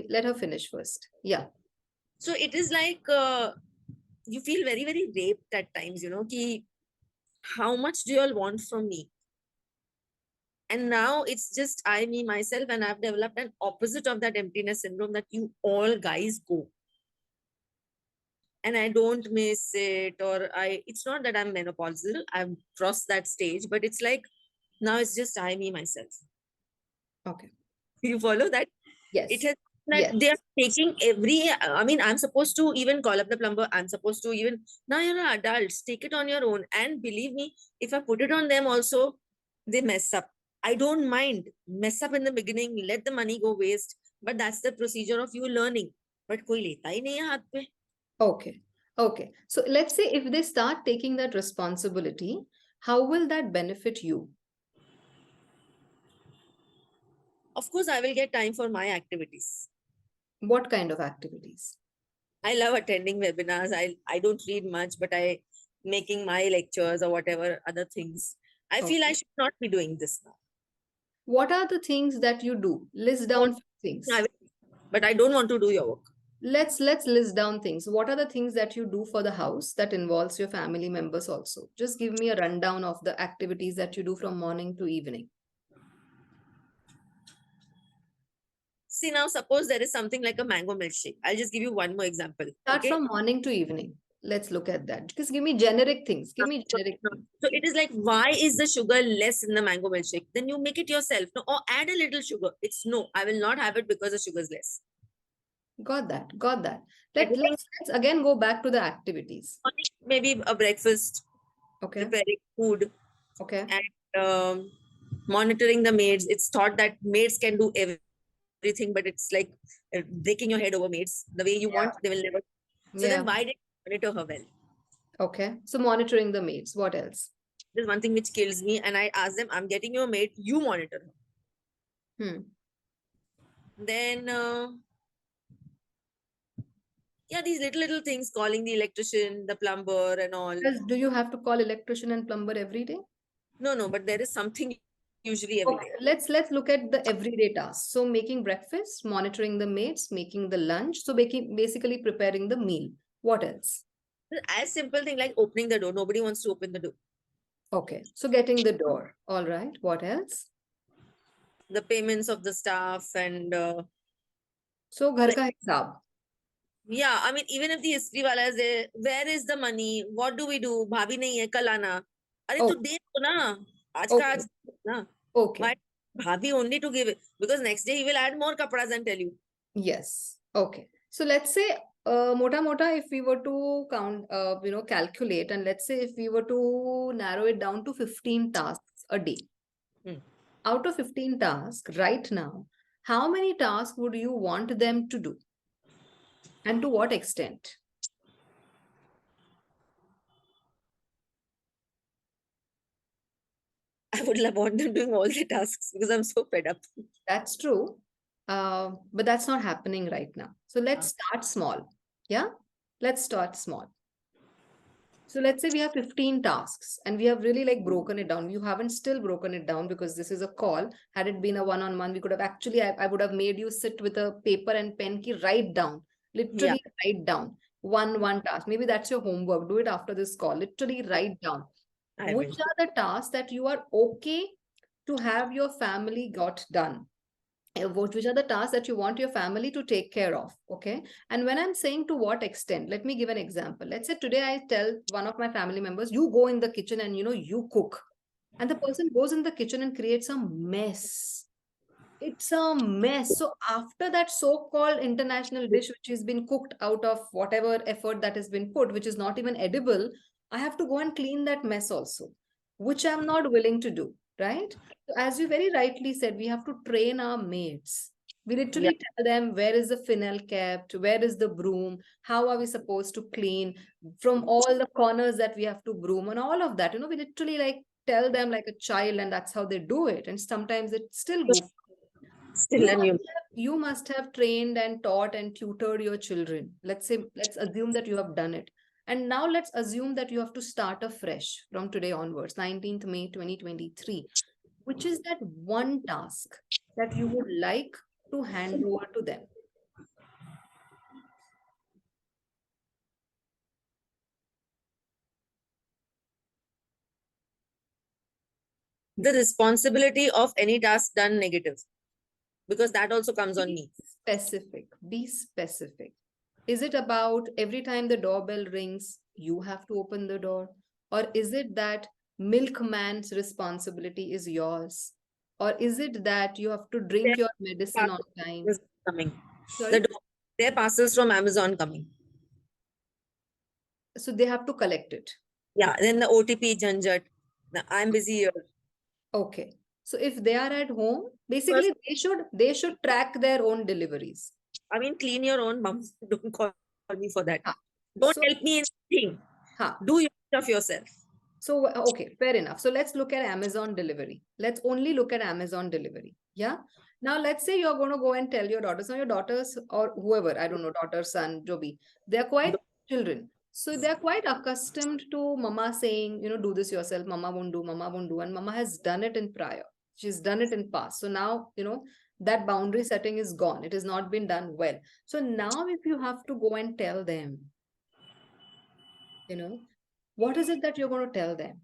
Speaker 1: Let her finish first. Yeah.
Speaker 4: So it is like you feel very, very raped at times, ki, how much do you all want from me? And now it's just I, me, myself, and I've developed an opposite of that emptiness syndrome that you all guys go. And I don't miss it, or it's not that I'm menopausal, I've crossed that stage, but it's like now it's just I, me, myself.
Speaker 1: Okay.
Speaker 4: You follow that?
Speaker 1: Yes.
Speaker 4: It has that
Speaker 1: Yes.
Speaker 4: they are taking I mean, I'm supposed to even call up the plumber. I'm supposed to even, now you're adults, take it on your own. And believe me, if I put it on them also, they mess up. I don't mind. Mess up in the beginning, let the money go waste. But that's the procedure of you learning. But koi leta hi nahi hai haath pe.
Speaker 1: Okay. Okay. So let's say if they start taking that responsibility, how will that benefit you?
Speaker 4: Of course, I will get time for my activities.
Speaker 1: What kind of activities?
Speaker 4: I love attending webinars. I don't read much, but I making my lectures or whatever other things. I feel I
Speaker 1: Okay.
Speaker 4: should not be doing this now.
Speaker 1: What are the things that you do? List down few things.
Speaker 4: But I don't want to do your work.
Speaker 1: Let's list down things. What are the things that you do for the house that involves your family members also? Just give me a rundown of the activities that you do from morning to evening.
Speaker 4: See, now suppose there is something like a mango milkshake. I'll just give you one more example.
Speaker 1: Start
Speaker 4: Okay.
Speaker 1: from morning to evening. Let's look at that. Just give me generic things. Give me generic
Speaker 4: No.
Speaker 1: things.
Speaker 4: So it is like, why is the sugar less in the mango milkshake? Then you make it yourself. No, or add a little sugar. It's no, I will not have it because the sugar is less.
Speaker 1: Got that. Got that.
Speaker 4: Everything-
Speaker 1: Let's again go back to the activities.
Speaker 4: Maybe a breakfast,
Speaker 1: Okay.
Speaker 4: preparing food,
Speaker 1: Okay.
Speaker 4: and monitoring the maids. It's thought that maids can do everything, but it's like breaking your head over maids. The way you want, they will never. So
Speaker 1: Yeah.
Speaker 4: then why did you monitor her well?
Speaker 1: Okay. So monitoring the maids. What else?
Speaker 4: There's one thing which kills me, and I ask them, I'm getting your maid, you monitor her.
Speaker 1: Hmm.
Speaker 4: Then yeah, these little things, calling the electrician, the plumber, and all.
Speaker 1: Do you have to call electrician and plumber every day?
Speaker 4: No, but there is something usually every
Speaker 1: Okay,
Speaker 4: day.
Speaker 1: let's look at the everyday tasks. So making breakfast, monitoring the maids, making the lunch. So basically preparing the meal. What else?
Speaker 4: As simple thing like opening the door. Nobody wants to open the door.
Speaker 1: Okay, so getting the door. All right. What else?
Speaker 4: The payments of the staff and
Speaker 1: So ghar ka hisab.
Speaker 4: yeah, I mean, even if the history wala is there, where is the money? What do we do? Bhabhi nahi hai, kal aana. Arey
Speaker 1: Oh.
Speaker 4: to de do na. Aaj ka
Speaker 1: Okay.
Speaker 4: aaj na.
Speaker 1: Okay.
Speaker 4: Why Bhabhi only to give it? Because next day he will add more kapadas and tell you.
Speaker 1: Yes. Okay. So let's say mota if we were to count calculate, and let's say if we were to narrow it down to 15 tasks a day.
Speaker 4: Hmm.
Speaker 1: Out of 15 tasks right now, how many tasks would you want them to do? And to what extent?
Speaker 4: I would love want them doing all the tasks because I'm so fed up.
Speaker 1: That's true. But that's not happening right now. So let's start small. Yeah, let's start small. So let's say we have 15 tasks and we have really like broken it down. You haven't still broken it down because this is a call. Had it been a one-on-one, we could have actually, I would have made you sit with a paper and pen key, write down, literally write down one task. Maybe that's your homework. Do it after this call. Literally write down.
Speaker 4: I
Speaker 1: Which
Speaker 4: will.
Speaker 1: are the tasks that you are okay to have your family got done? which are the tasks that you want your family to take care of. Okay. And when I'm saying to what extent, let me give an example. Let's say today I tell one of my family members, you go in the kitchen and you cook. And the person goes in the kitchen and creates a mess. It's a mess. So after that so-called international dish, which has been cooked out of whatever effort that has been put, which is not even edible, I have to go and clean that mess also, which I'm not willing to do, right? So as you very rightly said, we have to train our maids. We
Speaker 4: Yeah.
Speaker 1: literally tell them where is the fennel kept, where is the broom, how are we supposed to clean from all the corners that we have to broom and all of that. We literally like tell them like a child, and that's how they do it. And sometimes it's still goofy.
Speaker 4: Still, and you.
Speaker 1: You must have trained and taught and tutored your children. Let's assume that you have done it. And now let's assume that you have to start afresh from today onwards, 19th May 2023. Which is that one task that you would like to hand over to them?
Speaker 4: The responsibility of any task done negative, because that also comes on me.
Speaker 1: Specific. Be specific. Is it about every time the doorbell rings, you have to open the door? Or is it that milkman's responsibility is yours? Or is it that you have to drink your medicine on time?
Speaker 4: Is coming.
Speaker 1: Sorry?
Speaker 4: Their parcels from Amazon coming.
Speaker 1: So they have to collect it.
Speaker 4: Yeah, then the OTP janjat. Now, I'm busy here.
Speaker 1: Okay. So if they are at home, basically they should track their own deliveries.
Speaker 4: I mean, clean your own mum. Don't call me for that.
Speaker 1: Ah,
Speaker 4: Don't
Speaker 1: so-
Speaker 4: help me in anything. Do your stuff yourself.
Speaker 1: So, okay, fair enough. So let's look at Amazon delivery. Let's only look at Amazon delivery. Yeah. Now, let's say you're going to go and tell your daughters, or your daughters or whoever, I don't know, daughter, son, Joby, they're quite children. So they're quite accustomed to mama saying, do this yourself. Mama won't do, mama won't do. And mama has done it in prior. She's done it in past. So now, that boundary setting is gone. It has not been done well. So now if you have to go and tell them, what is it that you're going to tell them?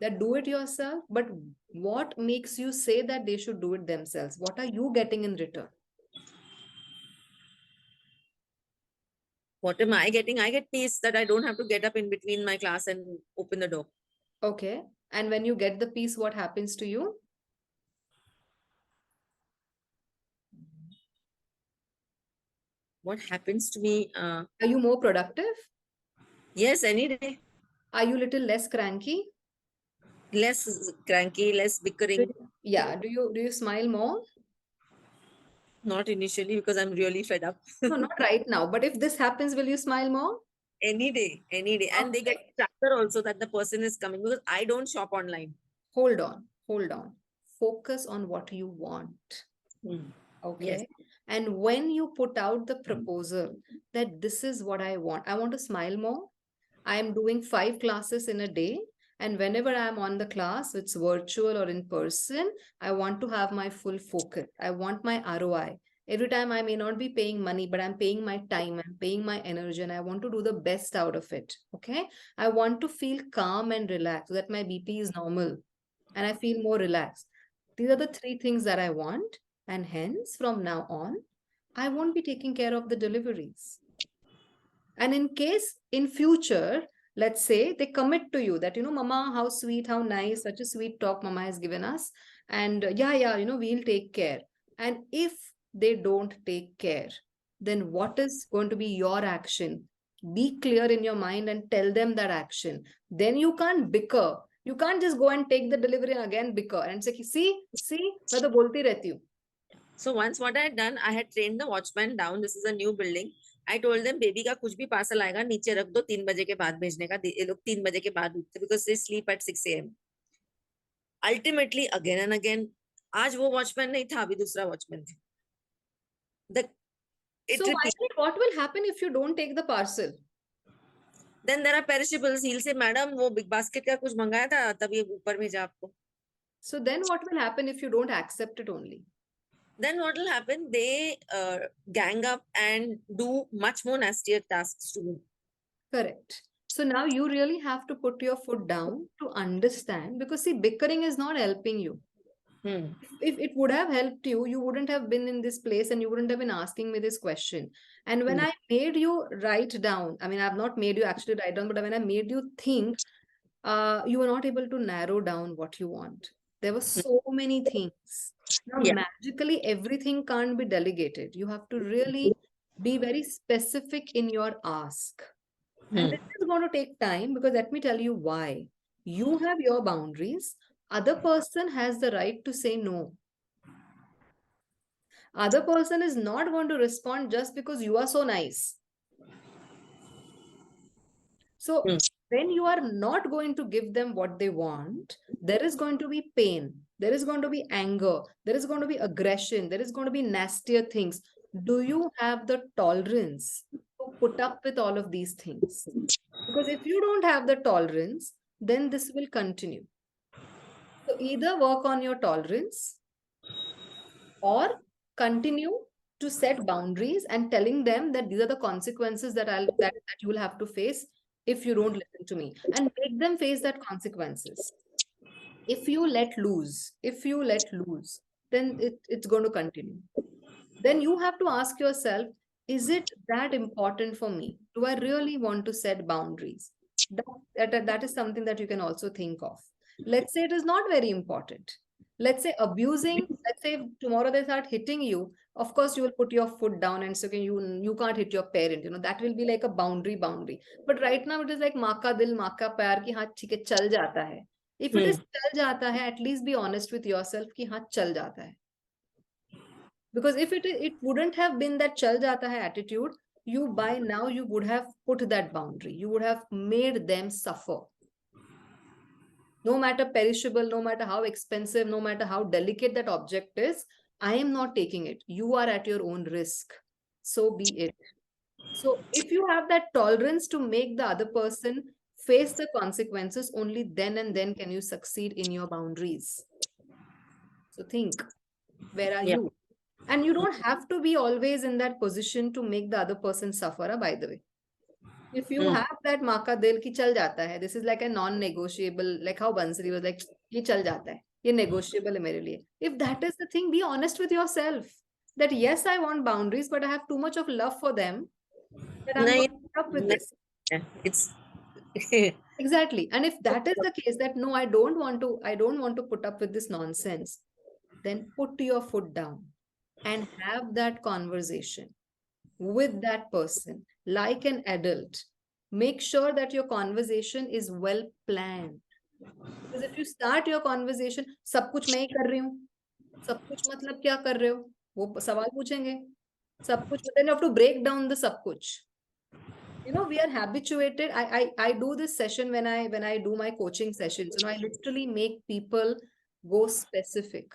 Speaker 1: That do it yourself, but what makes you say that they should do it themselves? What are you getting in return?
Speaker 4: What am I getting? I get peace that I don't have to get up in between my class and open the door.
Speaker 1: Okay. And when you get the peace, what happens to you?
Speaker 4: What happens to me?
Speaker 1: Are you more productive?
Speaker 4: Yes, any day.
Speaker 1: Are you little less cranky?
Speaker 4: Less cranky, less bickering.
Speaker 1: Yeah. Do you smile more?
Speaker 4: Not initially, because I'm really fed up.
Speaker 1: No, not right now. But if this happens, will you smile more?
Speaker 4: Any day, any day. And they get
Speaker 1: Okay.
Speaker 4: tracker also that the person is coming, because I don't shop online.
Speaker 1: Hold on. Focus on what you want. Okay.
Speaker 4: Yes.
Speaker 1: And when you put out the proposal that this is what I want to smile more. I am doing 5 classes in a day. And whenever I'm on the class, it's virtual or in person, I want to have my full focus. I want my ROI. Every time I may not be paying money, but I'm paying my time, I'm paying my energy, and I want to do the best out of it. Okay. I want to feel calm and relaxed so that my BP is normal and I feel more relaxed. These are the 3 things that I want. And hence, from now on, I won't be taking care of the deliveries. And in case in future, let's say they commit to you that, mama, how sweet, how nice, such a sweet talk mama has given us. And yeah, we'll take care. And if they don't take care, then what is going to be your action? Be clear in your mind and tell them that action. Then you can't bicker. You can't just go and take the delivery and again bicker and say, see, मैं तो बोलती रहती हूँ.
Speaker 4: So once what I had done, I had trained the watchman down. This is a new building. I told them, baby का कुछ भी parcel आएगा नीचे रख दो 3 बजे के बाद भेजने का. ये लोग 3 बजे के बाद उठते because they sleep at 6 a.m. Ultimately, again and again, आज वो watchman नहीं था, अभी दूसरा watchman था.
Speaker 1: So what will happen if you don't take the parcel?
Speaker 4: Then there are perishables. He'll say, madam, वो big basket का कुछ मंगाया था, तब ये ऊपर भेजा आपको.
Speaker 1: So then what will happen if you don't accept it only?
Speaker 4: Then what will happen? They gang up and do much more nastier tasks to me.
Speaker 1: Correct. So now you really have to put your foot down to understand, because see, bickering is not helping you.
Speaker 4: Hmm.
Speaker 1: If it would have helped you, you wouldn't have been in this place and you wouldn't have been asking me this question. And when
Speaker 4: Hmm.
Speaker 1: I made you write down, I mean, I've not made you actually write down, but when I made you think, you were not able to narrow down what you want. There were so many things. Now,
Speaker 4: Yeah.
Speaker 1: magically, everything can't be delegated. You have to really be very specific in your ask. And
Speaker 4: Hmm.
Speaker 1: this is going to take time, because let me tell you why. You have your boundaries. Other person has the right to say no. Other person is not going to respond just because you are so nice. So
Speaker 4: Hmm.
Speaker 1: when you are not going to give them what they want, there is going to be pain, there is going to be anger, there is going to be aggression, there is going to be nastier things. Do you have the tolerance to put up with all of these things? Because if you don't have the tolerance, then this will continue. So either work on your tolerance or continue to set boundaries and telling them that these are the consequences that you will have to face if you don't listen to me, and make them face that consequences. If you let loose, then it's going to continue. Then you have to ask yourself, is it that important for me? Do I really want to set boundaries? That is something that you can also think of. Let's say it is not very important. Let's say abusing, let's say tomorrow they start hitting you. Of course, you will put your foot down and say, okay, you can't hit your parent. That will be like a boundary. But right now it is like माँ का दिल माँ का प्यार कि हाँ ठीक है चल जाता है. If it is चल जाता है, at least be honest with yourself कि हाँ चल जाता है. Because if it wouldn't have been that chal jata hai attitude, you by now you would have put that boundary. You would have made them suffer. No matter perishable, no matter how expensive, no matter how delicate that object is, I am not taking it. You are at your own risk. So be it. So if you have that tolerance to make the other person face the consequences, only then and then can you succeed in your boundaries. So think, where are
Speaker 4: Yeah.
Speaker 1: you? And you don't have to be always in that position to make the other person suffer, by the way. If you have that maka dil ki chal jata hai, this is like a non-negotiable, like how Bansuri was like, ye chal jata hai, ye negotiable hai mere liye. If that is the thing, be honest with yourself. That yes, I want boundaries, but I have too much of love for them that I'm going
Speaker 4: No,
Speaker 1: to put up with
Speaker 4: no,
Speaker 1: this.
Speaker 4: yeah, it's
Speaker 1: Exactly. And if that is the case, that no, I don't want to put up with this nonsense, then put your foot down and have that conversation with that person like an adult. Make sure that your conversation is well planned. Because if you start your conversation, सब कुछ मैं ही कर रही हूँ, सब कुछ मतलब क्या कर रहे हो? वो सवाल पूछेंगे. सब कुछ, but then you have to break down the सब कुछ. We are habituated. I do this session when I do my coaching sessions. I literally make people go specific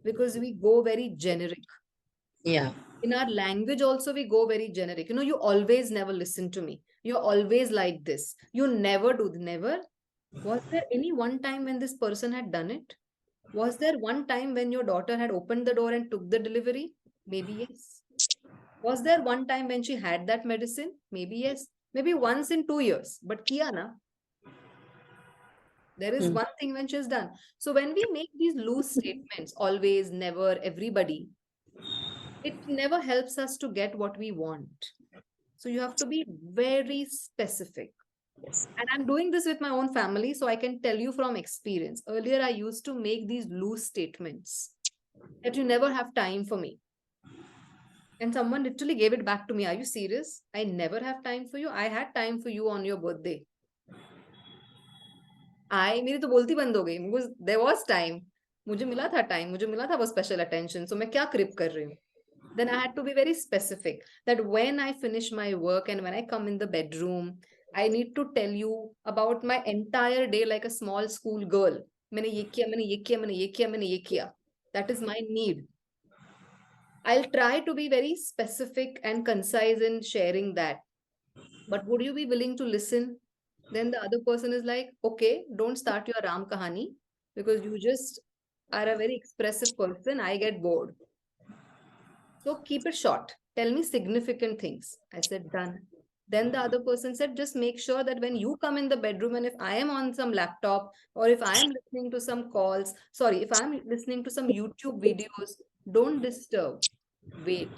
Speaker 1: because we go very generic.
Speaker 4: yeah.
Speaker 1: In our language also we go very generic. You always never listen to me. You're always like this. You never do. Never. Was there any one time when this person had done it? Was there one time when your daughter had opened the door and took the delivery? Maybe yes. Was there one time when she had that medicine? Maybe yes. Maybe once in 2 years. But kiya na. There is one thing when she's done. So when we make these loose statements, always, never, everybody, it never helps us to get what we want. So you have to be very specific.
Speaker 4: Yes.
Speaker 1: And I'm doing this with my own family, so I can tell you from experience. Earlier, I used to make these loose statements that you never have time for me. And someone literally gave it back to me. Are you serious? I never have time for you. I had time for you on your birthday. मेरी तो बोलती बंद हो गई because there was time. मुझे मिला था time, मुझे मिला था वो special attention. So मैं क्या crib कर रही हूँ? Then I had to be very specific that when I finish my work and when I come in the bedroom, I need to tell you about my entire day like a small school girl. मैंने ये किया, मैंने ये किया, मैंने ये किया, मैंने ये किया. That is my need. I'll try to be very specific and concise in sharing that. But would you be willing to listen? Then the other person is like, okay, don't start your Ram Kahani because you just are a very expressive person. I get bored. So keep it short. Tell me significant things. I said, done. Then the other person said, just make sure that when you come in the bedroom and if I am on some laptop or if I am listening to some calls, sorry, if I'm listening to some YouTube videos, don't disturb. Wait.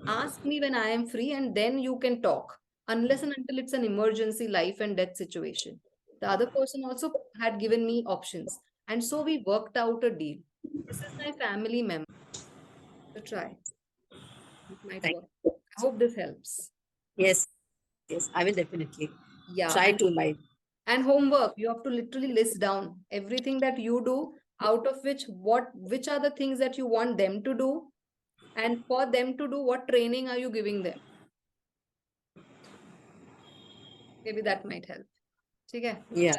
Speaker 1: Ask me when I am free and then you can talk, unless and until it's an emergency life and death situation. The other person also had given me options. And so we worked out a deal. This is my family member. So try. It might
Speaker 4: Thank
Speaker 1: work. I hope this helps.
Speaker 4: Yes, yes, I will definitely
Speaker 1: Yeah.
Speaker 4: try to my.
Speaker 1: And homework, you have to literally list down everything that you do, out of which are the things that you want them to do, and for them to do, what training are you giving them? Maybe that might help. Okay.
Speaker 4: Yeah.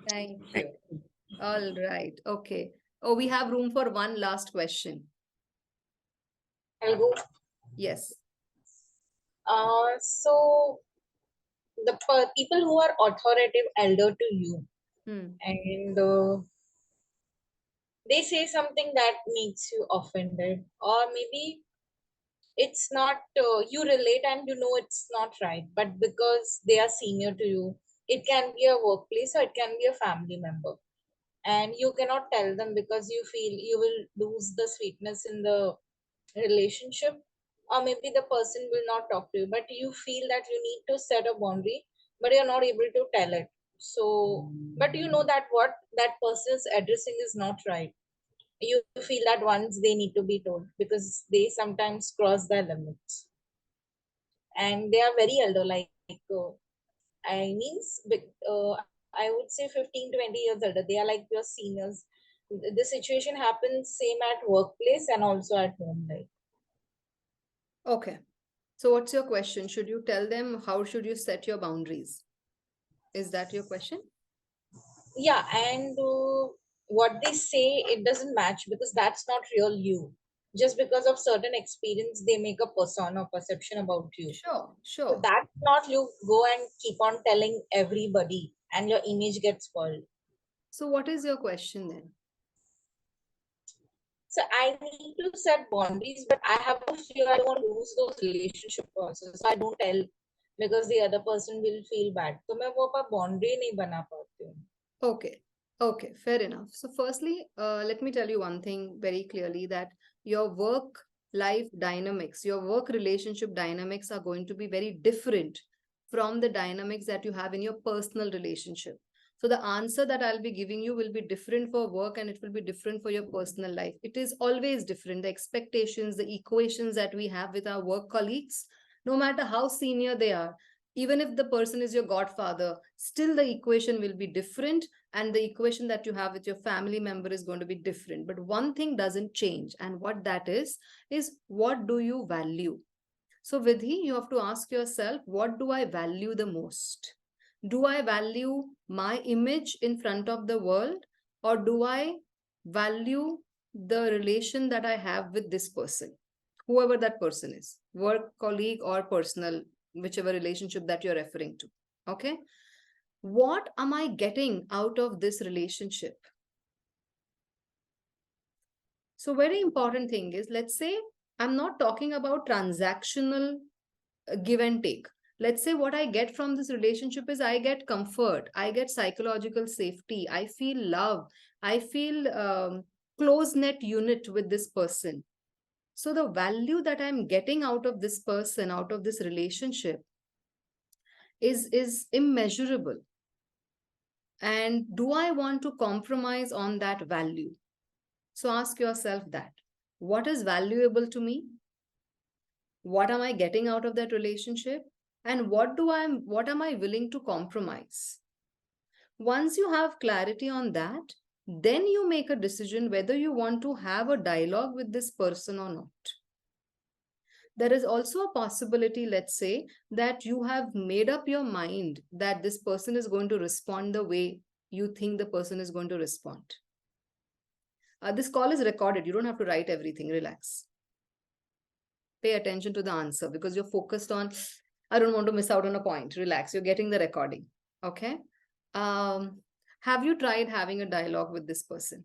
Speaker 1: Thank
Speaker 4: Thank
Speaker 1: you.
Speaker 4: you.
Speaker 1: All right. Okay. Oh, we have room for one last question.
Speaker 5: I'll go.
Speaker 1: Yes.
Speaker 5: So the people who are authoritative elder to you
Speaker 1: Hmm.
Speaker 5: and they say something that makes you offended, or maybe it's not you relate and you know it's not right, but because they are senior to you, it can be a workplace or it can be a family member, and you cannot tell them because you feel you will lose the sweetness in the relationship, or maybe the person will not talk to you, but you feel that you need to set a boundary, but you're not able to tell it. So but you know that what that person is addressing is not right. You feel that once they need to be told because they sometimes cross their limits, and they are very elder, like I means I would say 15-20 years older. They are like your seniors. The situation happens same at workplace and also at home, like.
Speaker 1: Okay. So what's your question? Should you tell them how should you set your boundaries? Is that your question?
Speaker 5: Yeah, and what they say, it doesn't match because that's not real you. Just because of certain experience, they make a persona perception about you.
Speaker 1: Sure,
Speaker 5: So
Speaker 1: sure.
Speaker 5: that's not you go and keep on telling everybody, and your image gets spoiled.
Speaker 1: So what is your question then?
Speaker 5: So I need to set boundaries, but I have a fear I don't lose those relationship also. So I don't tell because the other person will feel bad. तो मैं वो अपना boundary नहीं बना पाती हूँ.
Speaker 1: Okay. Okay, fair enough. So firstly, let me tell you one thing very clearly, that your work life dynamics, your work relationship dynamics are going to be very different from the dynamics that you have in your personal relationship. So the answer that I'll be giving you will be different for work and it will be different for your personal life. It is always different. The expectations, the equations that we have with our work colleagues, no matter how senior they are, even if the person is your godfather, still the equation will be different, and the equation that you have with your family member is going to be different. But one thing doesn't change, and what that is what do you value? So Vidhi, you have to ask yourself, what do I value the most? Do I value my image in front of the world, or do I value the relation that I have with this person, whoever that person is, work colleague or personal, whichever relationship that you're referring to? Okay. What am I getting out of this relationship? So very important thing is, let's say I'm not talking about transactional give and take. Let's say what I get from this relationship is I get comfort, I get psychological safety, I feel love, I feel close net unit with this person. So the value that I'm getting out of this person, out of this relationship, is immeasurable. And do I want to compromise on that value? So ask yourself that. What is valuable to me? What am I getting out of that relationship? And what am I willing to compromise? Once you have clarity on that, then you make a decision whether you want to have a dialogue with this person or not. There is also a possibility, let's say, that you have made up your mind that this person is going to respond the way you think the person is going to respond. This call is recorded. You don't have to write everything. Relax. Pay attention to the answer because you're focused on, I don't want to miss out on a point. Relax. You're getting the recording. Okay. Have you tried having a dialogue with this person?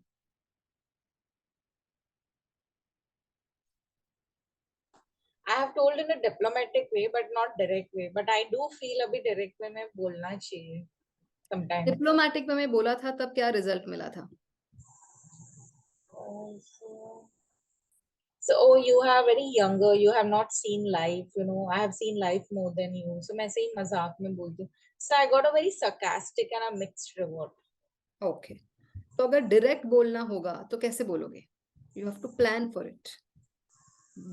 Speaker 5: I have told in a diplomatic way, but not direct way. But I do feel a bit direct way में बोलना चाहिए sometimes.
Speaker 1: Diplomatic में बोला था तब क्या result मिला था?
Speaker 5: So, oh, you are very younger. You have not seen life. You know, I have seen life more than you. So, मैं ऐसे ही मजाक में बोलती हूँ. So, I got a very sarcastic and a mixed reward.
Speaker 1: Okay, तो अगर डायरेक्ट बोलना होगा तो कैसे बोलोगे? You have to plan for it.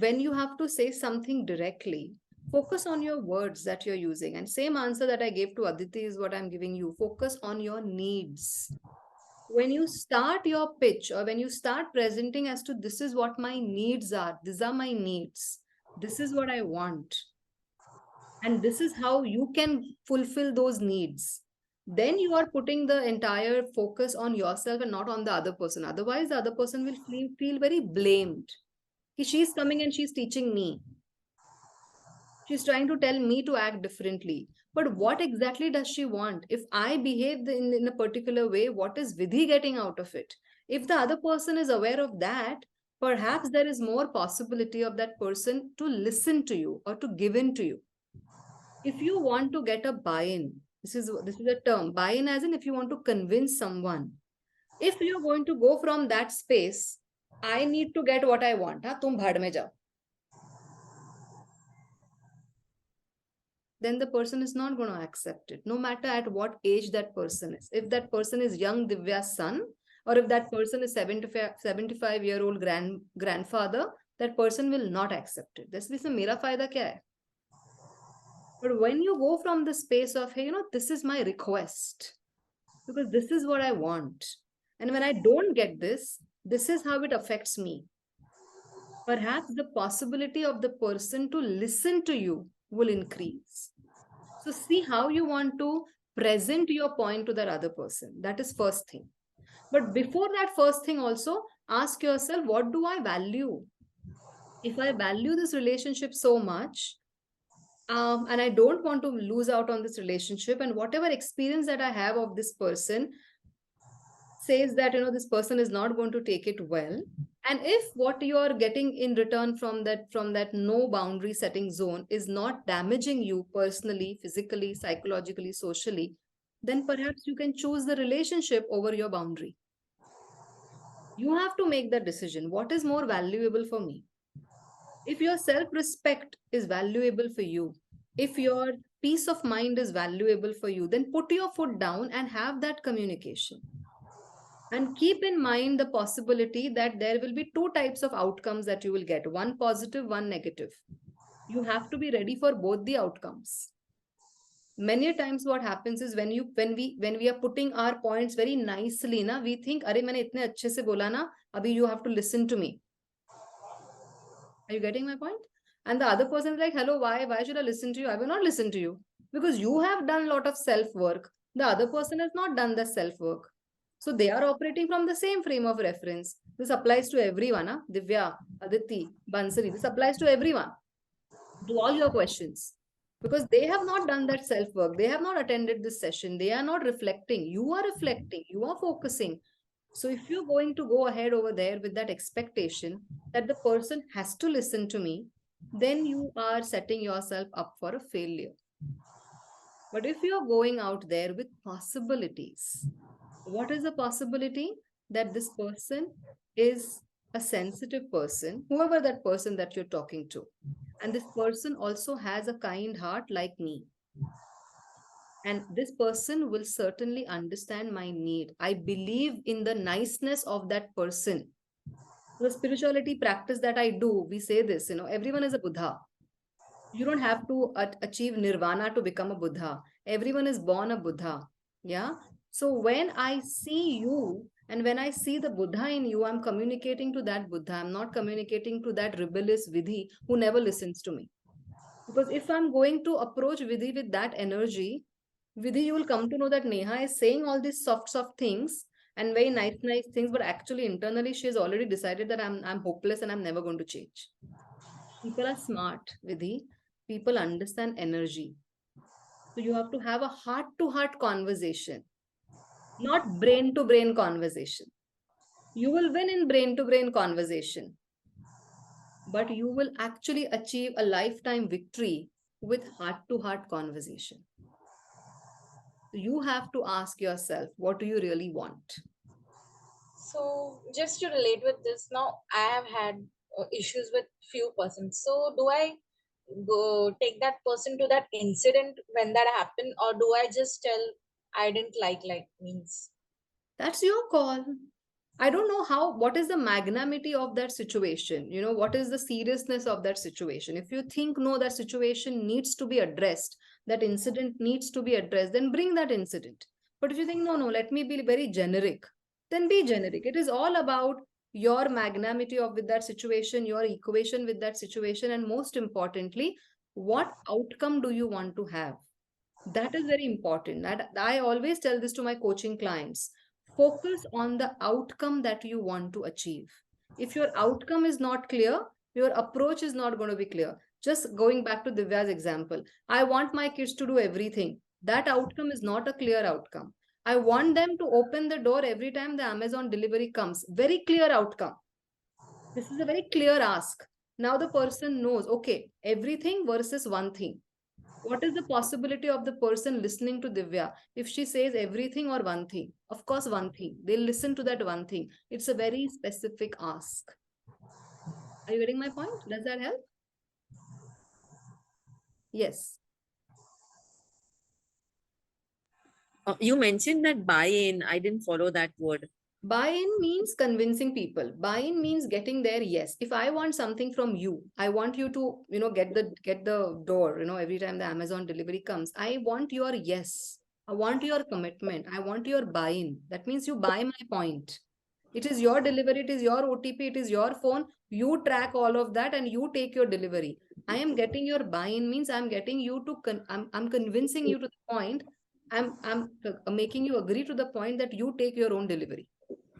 Speaker 1: When you have to say something directly, focus on your words that you're using. And same answer that I gave to Aditi is what I'm giving you. Focus on your needs. When you start your pitch or when you start presenting as to this is what my needs are, these are my needs, this is what I want, and this is how you can fulfill those needs, then you are putting the entire focus on yourself and not on the other person. Otherwise, the other person will feel very blamed. She's coming and she's teaching me. She's trying to tell me to act differently. But what exactly does she want? If I behave in a particular way, what is Vidhi getting out of it? If the other person is aware of that, perhaps there is more possibility of that person to listen to you or to give in to you. If you want to get a buy-in, this is a term, buy-in as in if you want to convince someone. If you're going to go from that space, I need to get what I want. Tum bhad mein jao. Then the person is not going to accept it, no matter at what age that person is. If that person is young Divya's son, or if that person is 75-year-old grandfather, that person will not accept it. This is mera fayda kya hai? But when you go from the space of, hey, this is my request, because this is what I want. And when I don't get this, this is how it affects me. Perhaps the possibility of the person to listen to you will increase. So see how you want to present your point to that other person. That is first thing. But before that first thing also, ask yourself, what do I value? If I value this relationship so much, and I don't want to lose out on this relationship, and whatever experience that I have of this person says that, this person is not going to take it well. And if what you are getting in return from that no boundary setting zone is not damaging you personally, physically, psychologically, socially, then perhaps you can choose the relationship over your boundary. You have to make that decision. What is more valuable for me? If your self-respect is valuable for you, if your peace of mind is valuable for you, then put your foot down and have that communication. And keep in mind the possibility that there will be two types of outcomes that you will get, one positive, one negative. You have to be ready for both the outcomes. Many times what happens is when we are putting our points very nicely, we think, "Arey, maine itne achhe se bola na, abhi you have to listen to me." Are you getting my point? And the other person is like, "Hello, why should I listen to you? I will not listen to you." Because you have done a lot of self-work. The other person has not done the self-work. So they are operating from the same frame of reference. This applies to everyone, Divya, Aditi, Bansari. This applies to everyone, to all your questions. Because they have not done that self-work. They have not attended this session. They are not reflecting. You are reflecting. You are focusing. So if you're going to go ahead over there with that expectation that the person has to listen to me, then you are setting yourself up for a failure. But if you're going out there with possibilities, what is the possibility? That this person is a sensitive person, whoever that person that you're talking to. And this person also has a kind heart like me. And this person will certainly understand my need. I believe in the niceness of that person. The spirituality practice that I do, we say this, everyone is a Buddha. You don't have to achieve nirvana to become a Buddha. Everyone is born a Buddha. Yeah. So when I see you and when I see the Buddha in you, I'm communicating to that Buddha. I'm not communicating to that rebellious Vidhi who never listens to me. Because if I'm going to approach Vidhi with that energy, Vidhi, you will come to know that Neha is saying all these soft things and very nice things, but actually internally she has already decided that I'm hopeless and I'm never going to change. People are smart, Vidhi. People understand energy. So you have to have a heart-to-heart conversation, not brain-to-brain conversation. You will win in brain-to-brain conversation. but you will actually achieve a lifetime victory with heart-to-heart conversation. You have to ask yourself, what do you really want?
Speaker 5: So just to relate with this, now I have had issues with few persons. So do I go take that person to that incident when that happened, or do I just tell I didn't like means?
Speaker 1: That's your call. I don't know what is the magnanimity of that situation? What is the seriousness of that situation? If you think, no, that situation needs to be addressed, that incident needs to be addressed, then bring that incident. But if you think, no, let me be very generic, then be generic. It is all about your magnanimity with that situation, your equation with that situation, and most importantly, what outcome do you want to have? That is very important. That I always tell this to my coaching clients. Focus on the outcome that you want to achieve. If your outcome is not clear, your approach is not going to be clear. Just going back to Divya's example, I want my kids to do everything. That outcome is not a clear outcome. I want them to open the door every time the Amazon delivery comes. Very clear outcome. This is a very clear ask. Now the person knows, okay, everything versus one thing. What is the possibility of the person listening to Divya if she says everything or one thing? Of course, one thing. They'll listen to that one thing. It's a very specific ask. Are you getting my point? Does that help? Yes.
Speaker 4: You mentioned that buy-in. I didn't follow that word.
Speaker 1: Buy-in means convincing people. Buy-in means getting their yes. If I want something from you, I want you to, get the door, every time the Amazon delivery comes. I want your yes. I want your commitment. I want your buy-in. That means you buy my point. It is your delivery, it is your OTP, it is your phone. You track all of that and you take your delivery. I am getting your buy-in means I'm getting you to, I'm convincing you to the point. I'm making you agree to the point that you take your own delivery.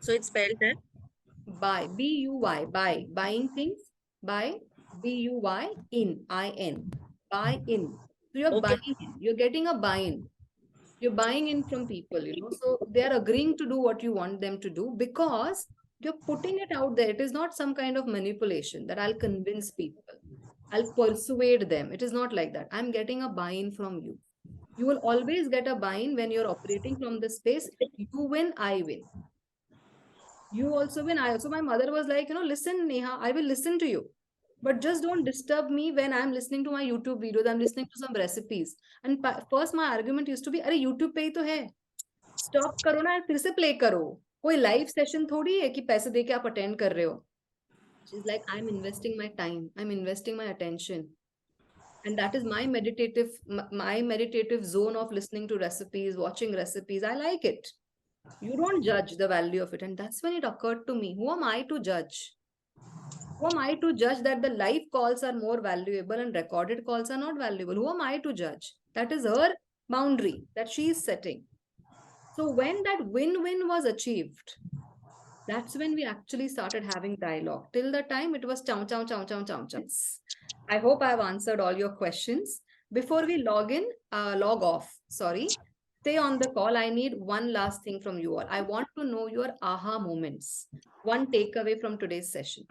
Speaker 4: So it's spelled as
Speaker 1: Buy, B-U-Y, buy, buying things, buy, B-U-Y, in, I-N, buy in. So you're
Speaker 4: okay.
Speaker 1: buying in, you're getting a buy-in. You're buying in from people, so they are agreeing to do what you want them to do because you're putting it out there. It is not some kind of manipulation that I'll convince people. I'll persuade them. It is not like that. I'm getting a buy-in from you. You will always get a buy-in when you're operating from the space. You win, I win. You also win, I also. My mother was like, listen, Neha, I will listen to you. But just don't disturb me when I'm listening to my YouTube videos. I'm listening to some recipes. And first my argument used to be, अरे YouTube पे ही तो है. Stop करो ना, फिर से play करो. कोई live session थोड़ी है कि पैसे दे के आप attend कर रहे हो. She's like, I'm investing my time. I'm investing my attention. And that is my meditative zone of listening to recipes, watching recipes. I like it. You don't judge the value of it. And that's when it occurred to me, who am I to judge? Who am I to judge that the live calls are more valuable and recorded calls are not valuable? Who am I to judge? That is her boundary that she is setting. So when that win-win was achieved, that's when we actually started having dialogue. Till the time it was chow, chow, chow, chow, chow, chow. I hope I've answered all your questions. Before we log off, sorry, stay on the call. I need one last thing from you all. I want to know your aha moments. One takeaway from today's session.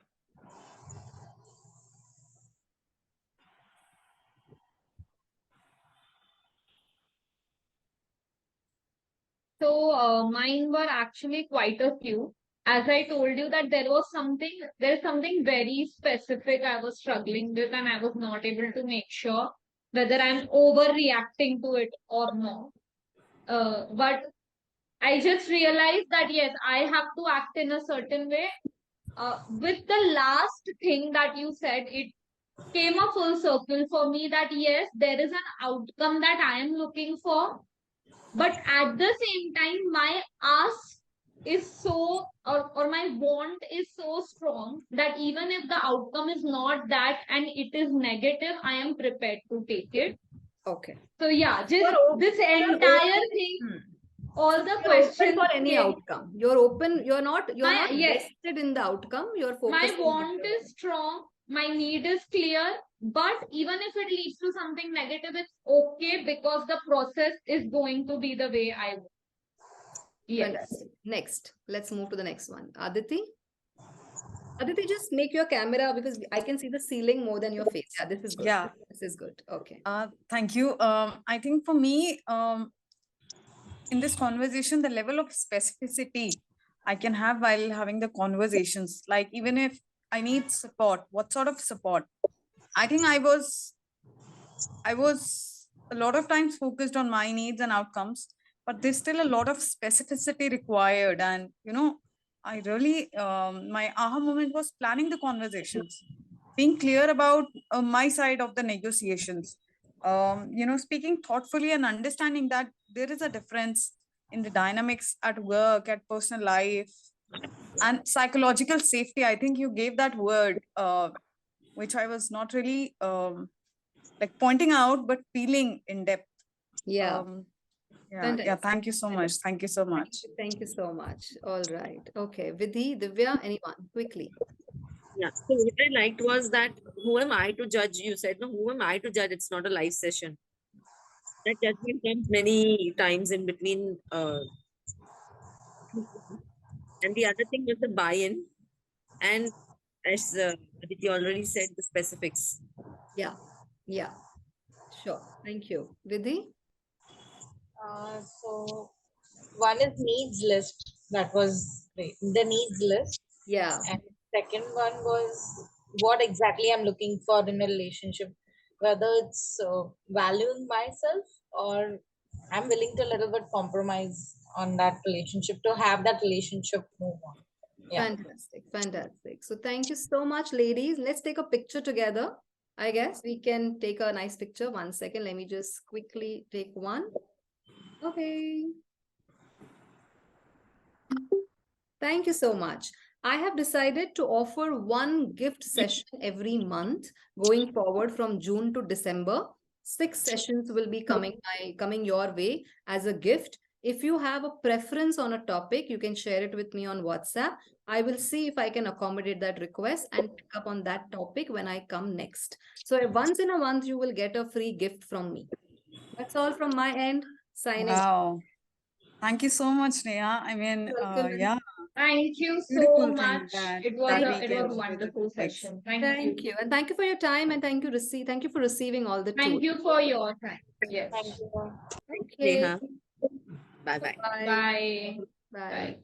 Speaker 2: So mine were actually quite a few. As I told you that there's something very specific I was struggling with and I was not able to make sure whether I'm overreacting to it or not. But I just realized that yes, I have to act in a certain way. With the last thing that you said, it came a full circle for me that yes, there is an outcome that I am looking for, but at the same time, my ask is so, or my want is so strong that even if the outcome is not that and it is negative, I am prepared to take it.
Speaker 1: Okay.
Speaker 2: So yeah, just this entire thing, all the
Speaker 1: You're
Speaker 2: questions
Speaker 1: open for any
Speaker 2: came.
Speaker 1: outcome. You're open. You're not
Speaker 2: Yes.
Speaker 1: vested in the outcome. You're
Speaker 2: My
Speaker 1: focused.
Speaker 2: want is strong, my need is clear, but even if it leads to something negative, it's okay because the process is going to be the way I want. Yes.
Speaker 1: Fantastic. Next, let's move to the next one. Aditi? Aditi, just make your camera because I can see the ceiling more than your face. Yeah, this is good.
Speaker 3: Yeah.
Speaker 1: This is good. Okay.
Speaker 3: Thank you. I think for me, in this conversation, the level of specificity I can have while having the conversations, like even if I need support, what sort of support? I think I was a lot of times focused on my needs and outcomes, but there's still a lot of specificity required. And, I really, my aha moment was planning the conversations, being clear about my side of the negotiations, speaking thoughtfully and understanding that there is a difference in the dynamics at work, at personal life, and psychological safety. I think you gave that word, which I was not really like pointing out, but feeling in depth.
Speaker 1: Yeah.
Speaker 3: Yeah,
Speaker 1: Fantastic.
Speaker 3: thank you so much. Thank you so much.
Speaker 1: Thank you so much. All right. Okay. Vidhi, Divya, anyone? Quickly.
Speaker 4: Yeah. So what I liked was that who am I to judge? You said, no, who am I to judge? It's not a live session. That judgment comes many times in between. And the other thing was the buy-in. And as Aditi already said, the specifics.
Speaker 1: Yeah. Yeah. Sure. Thank you. Vidhi?
Speaker 5: So one is needs list. That was great. The needs list.
Speaker 1: Yeah.
Speaker 5: And second one was what exactly I'm looking for in a relationship, whether it's valuing myself or I'm willing to a little bit compromise on that relationship to have that relationship move on. Yeah.
Speaker 1: Fantastic. Fantastic. So thank you so much, ladies. Let's take a picture together. I guess we can take a nice picture. 1 second. Let me just quickly take one. Okay. Thank you so much. I have decided to offer one gift session every month going forward from June to December. 6 sessions will be coming your way as a gift. If you have a preference on a topic, you can share it with me on WhatsApp. I will see if I can accommodate that request and pick up on that topic when I come next. So once in a month, you will get a free gift from me. That's all from my end. Signing off.
Speaker 3: Wow. Thank you so much, Neha. I mean,
Speaker 1: Welcome.
Speaker 3: yeah,
Speaker 2: Thank you so
Speaker 3: beautiful thing
Speaker 2: much.
Speaker 3: that
Speaker 2: It was
Speaker 3: that
Speaker 2: a
Speaker 3: we
Speaker 2: it
Speaker 3: can
Speaker 2: was a
Speaker 3: do with the
Speaker 2: wonderful
Speaker 3: topics.
Speaker 2: session.
Speaker 1: Thank you. And thank you for your time and thank you for receiving all the tools.
Speaker 2: Thank you for your time. Yes.
Speaker 5: Thank you.
Speaker 1: Okay.
Speaker 4: Neha. Bye-bye.
Speaker 1: Bye.
Speaker 2: Bye.
Speaker 1: Bye.
Speaker 2: Bye.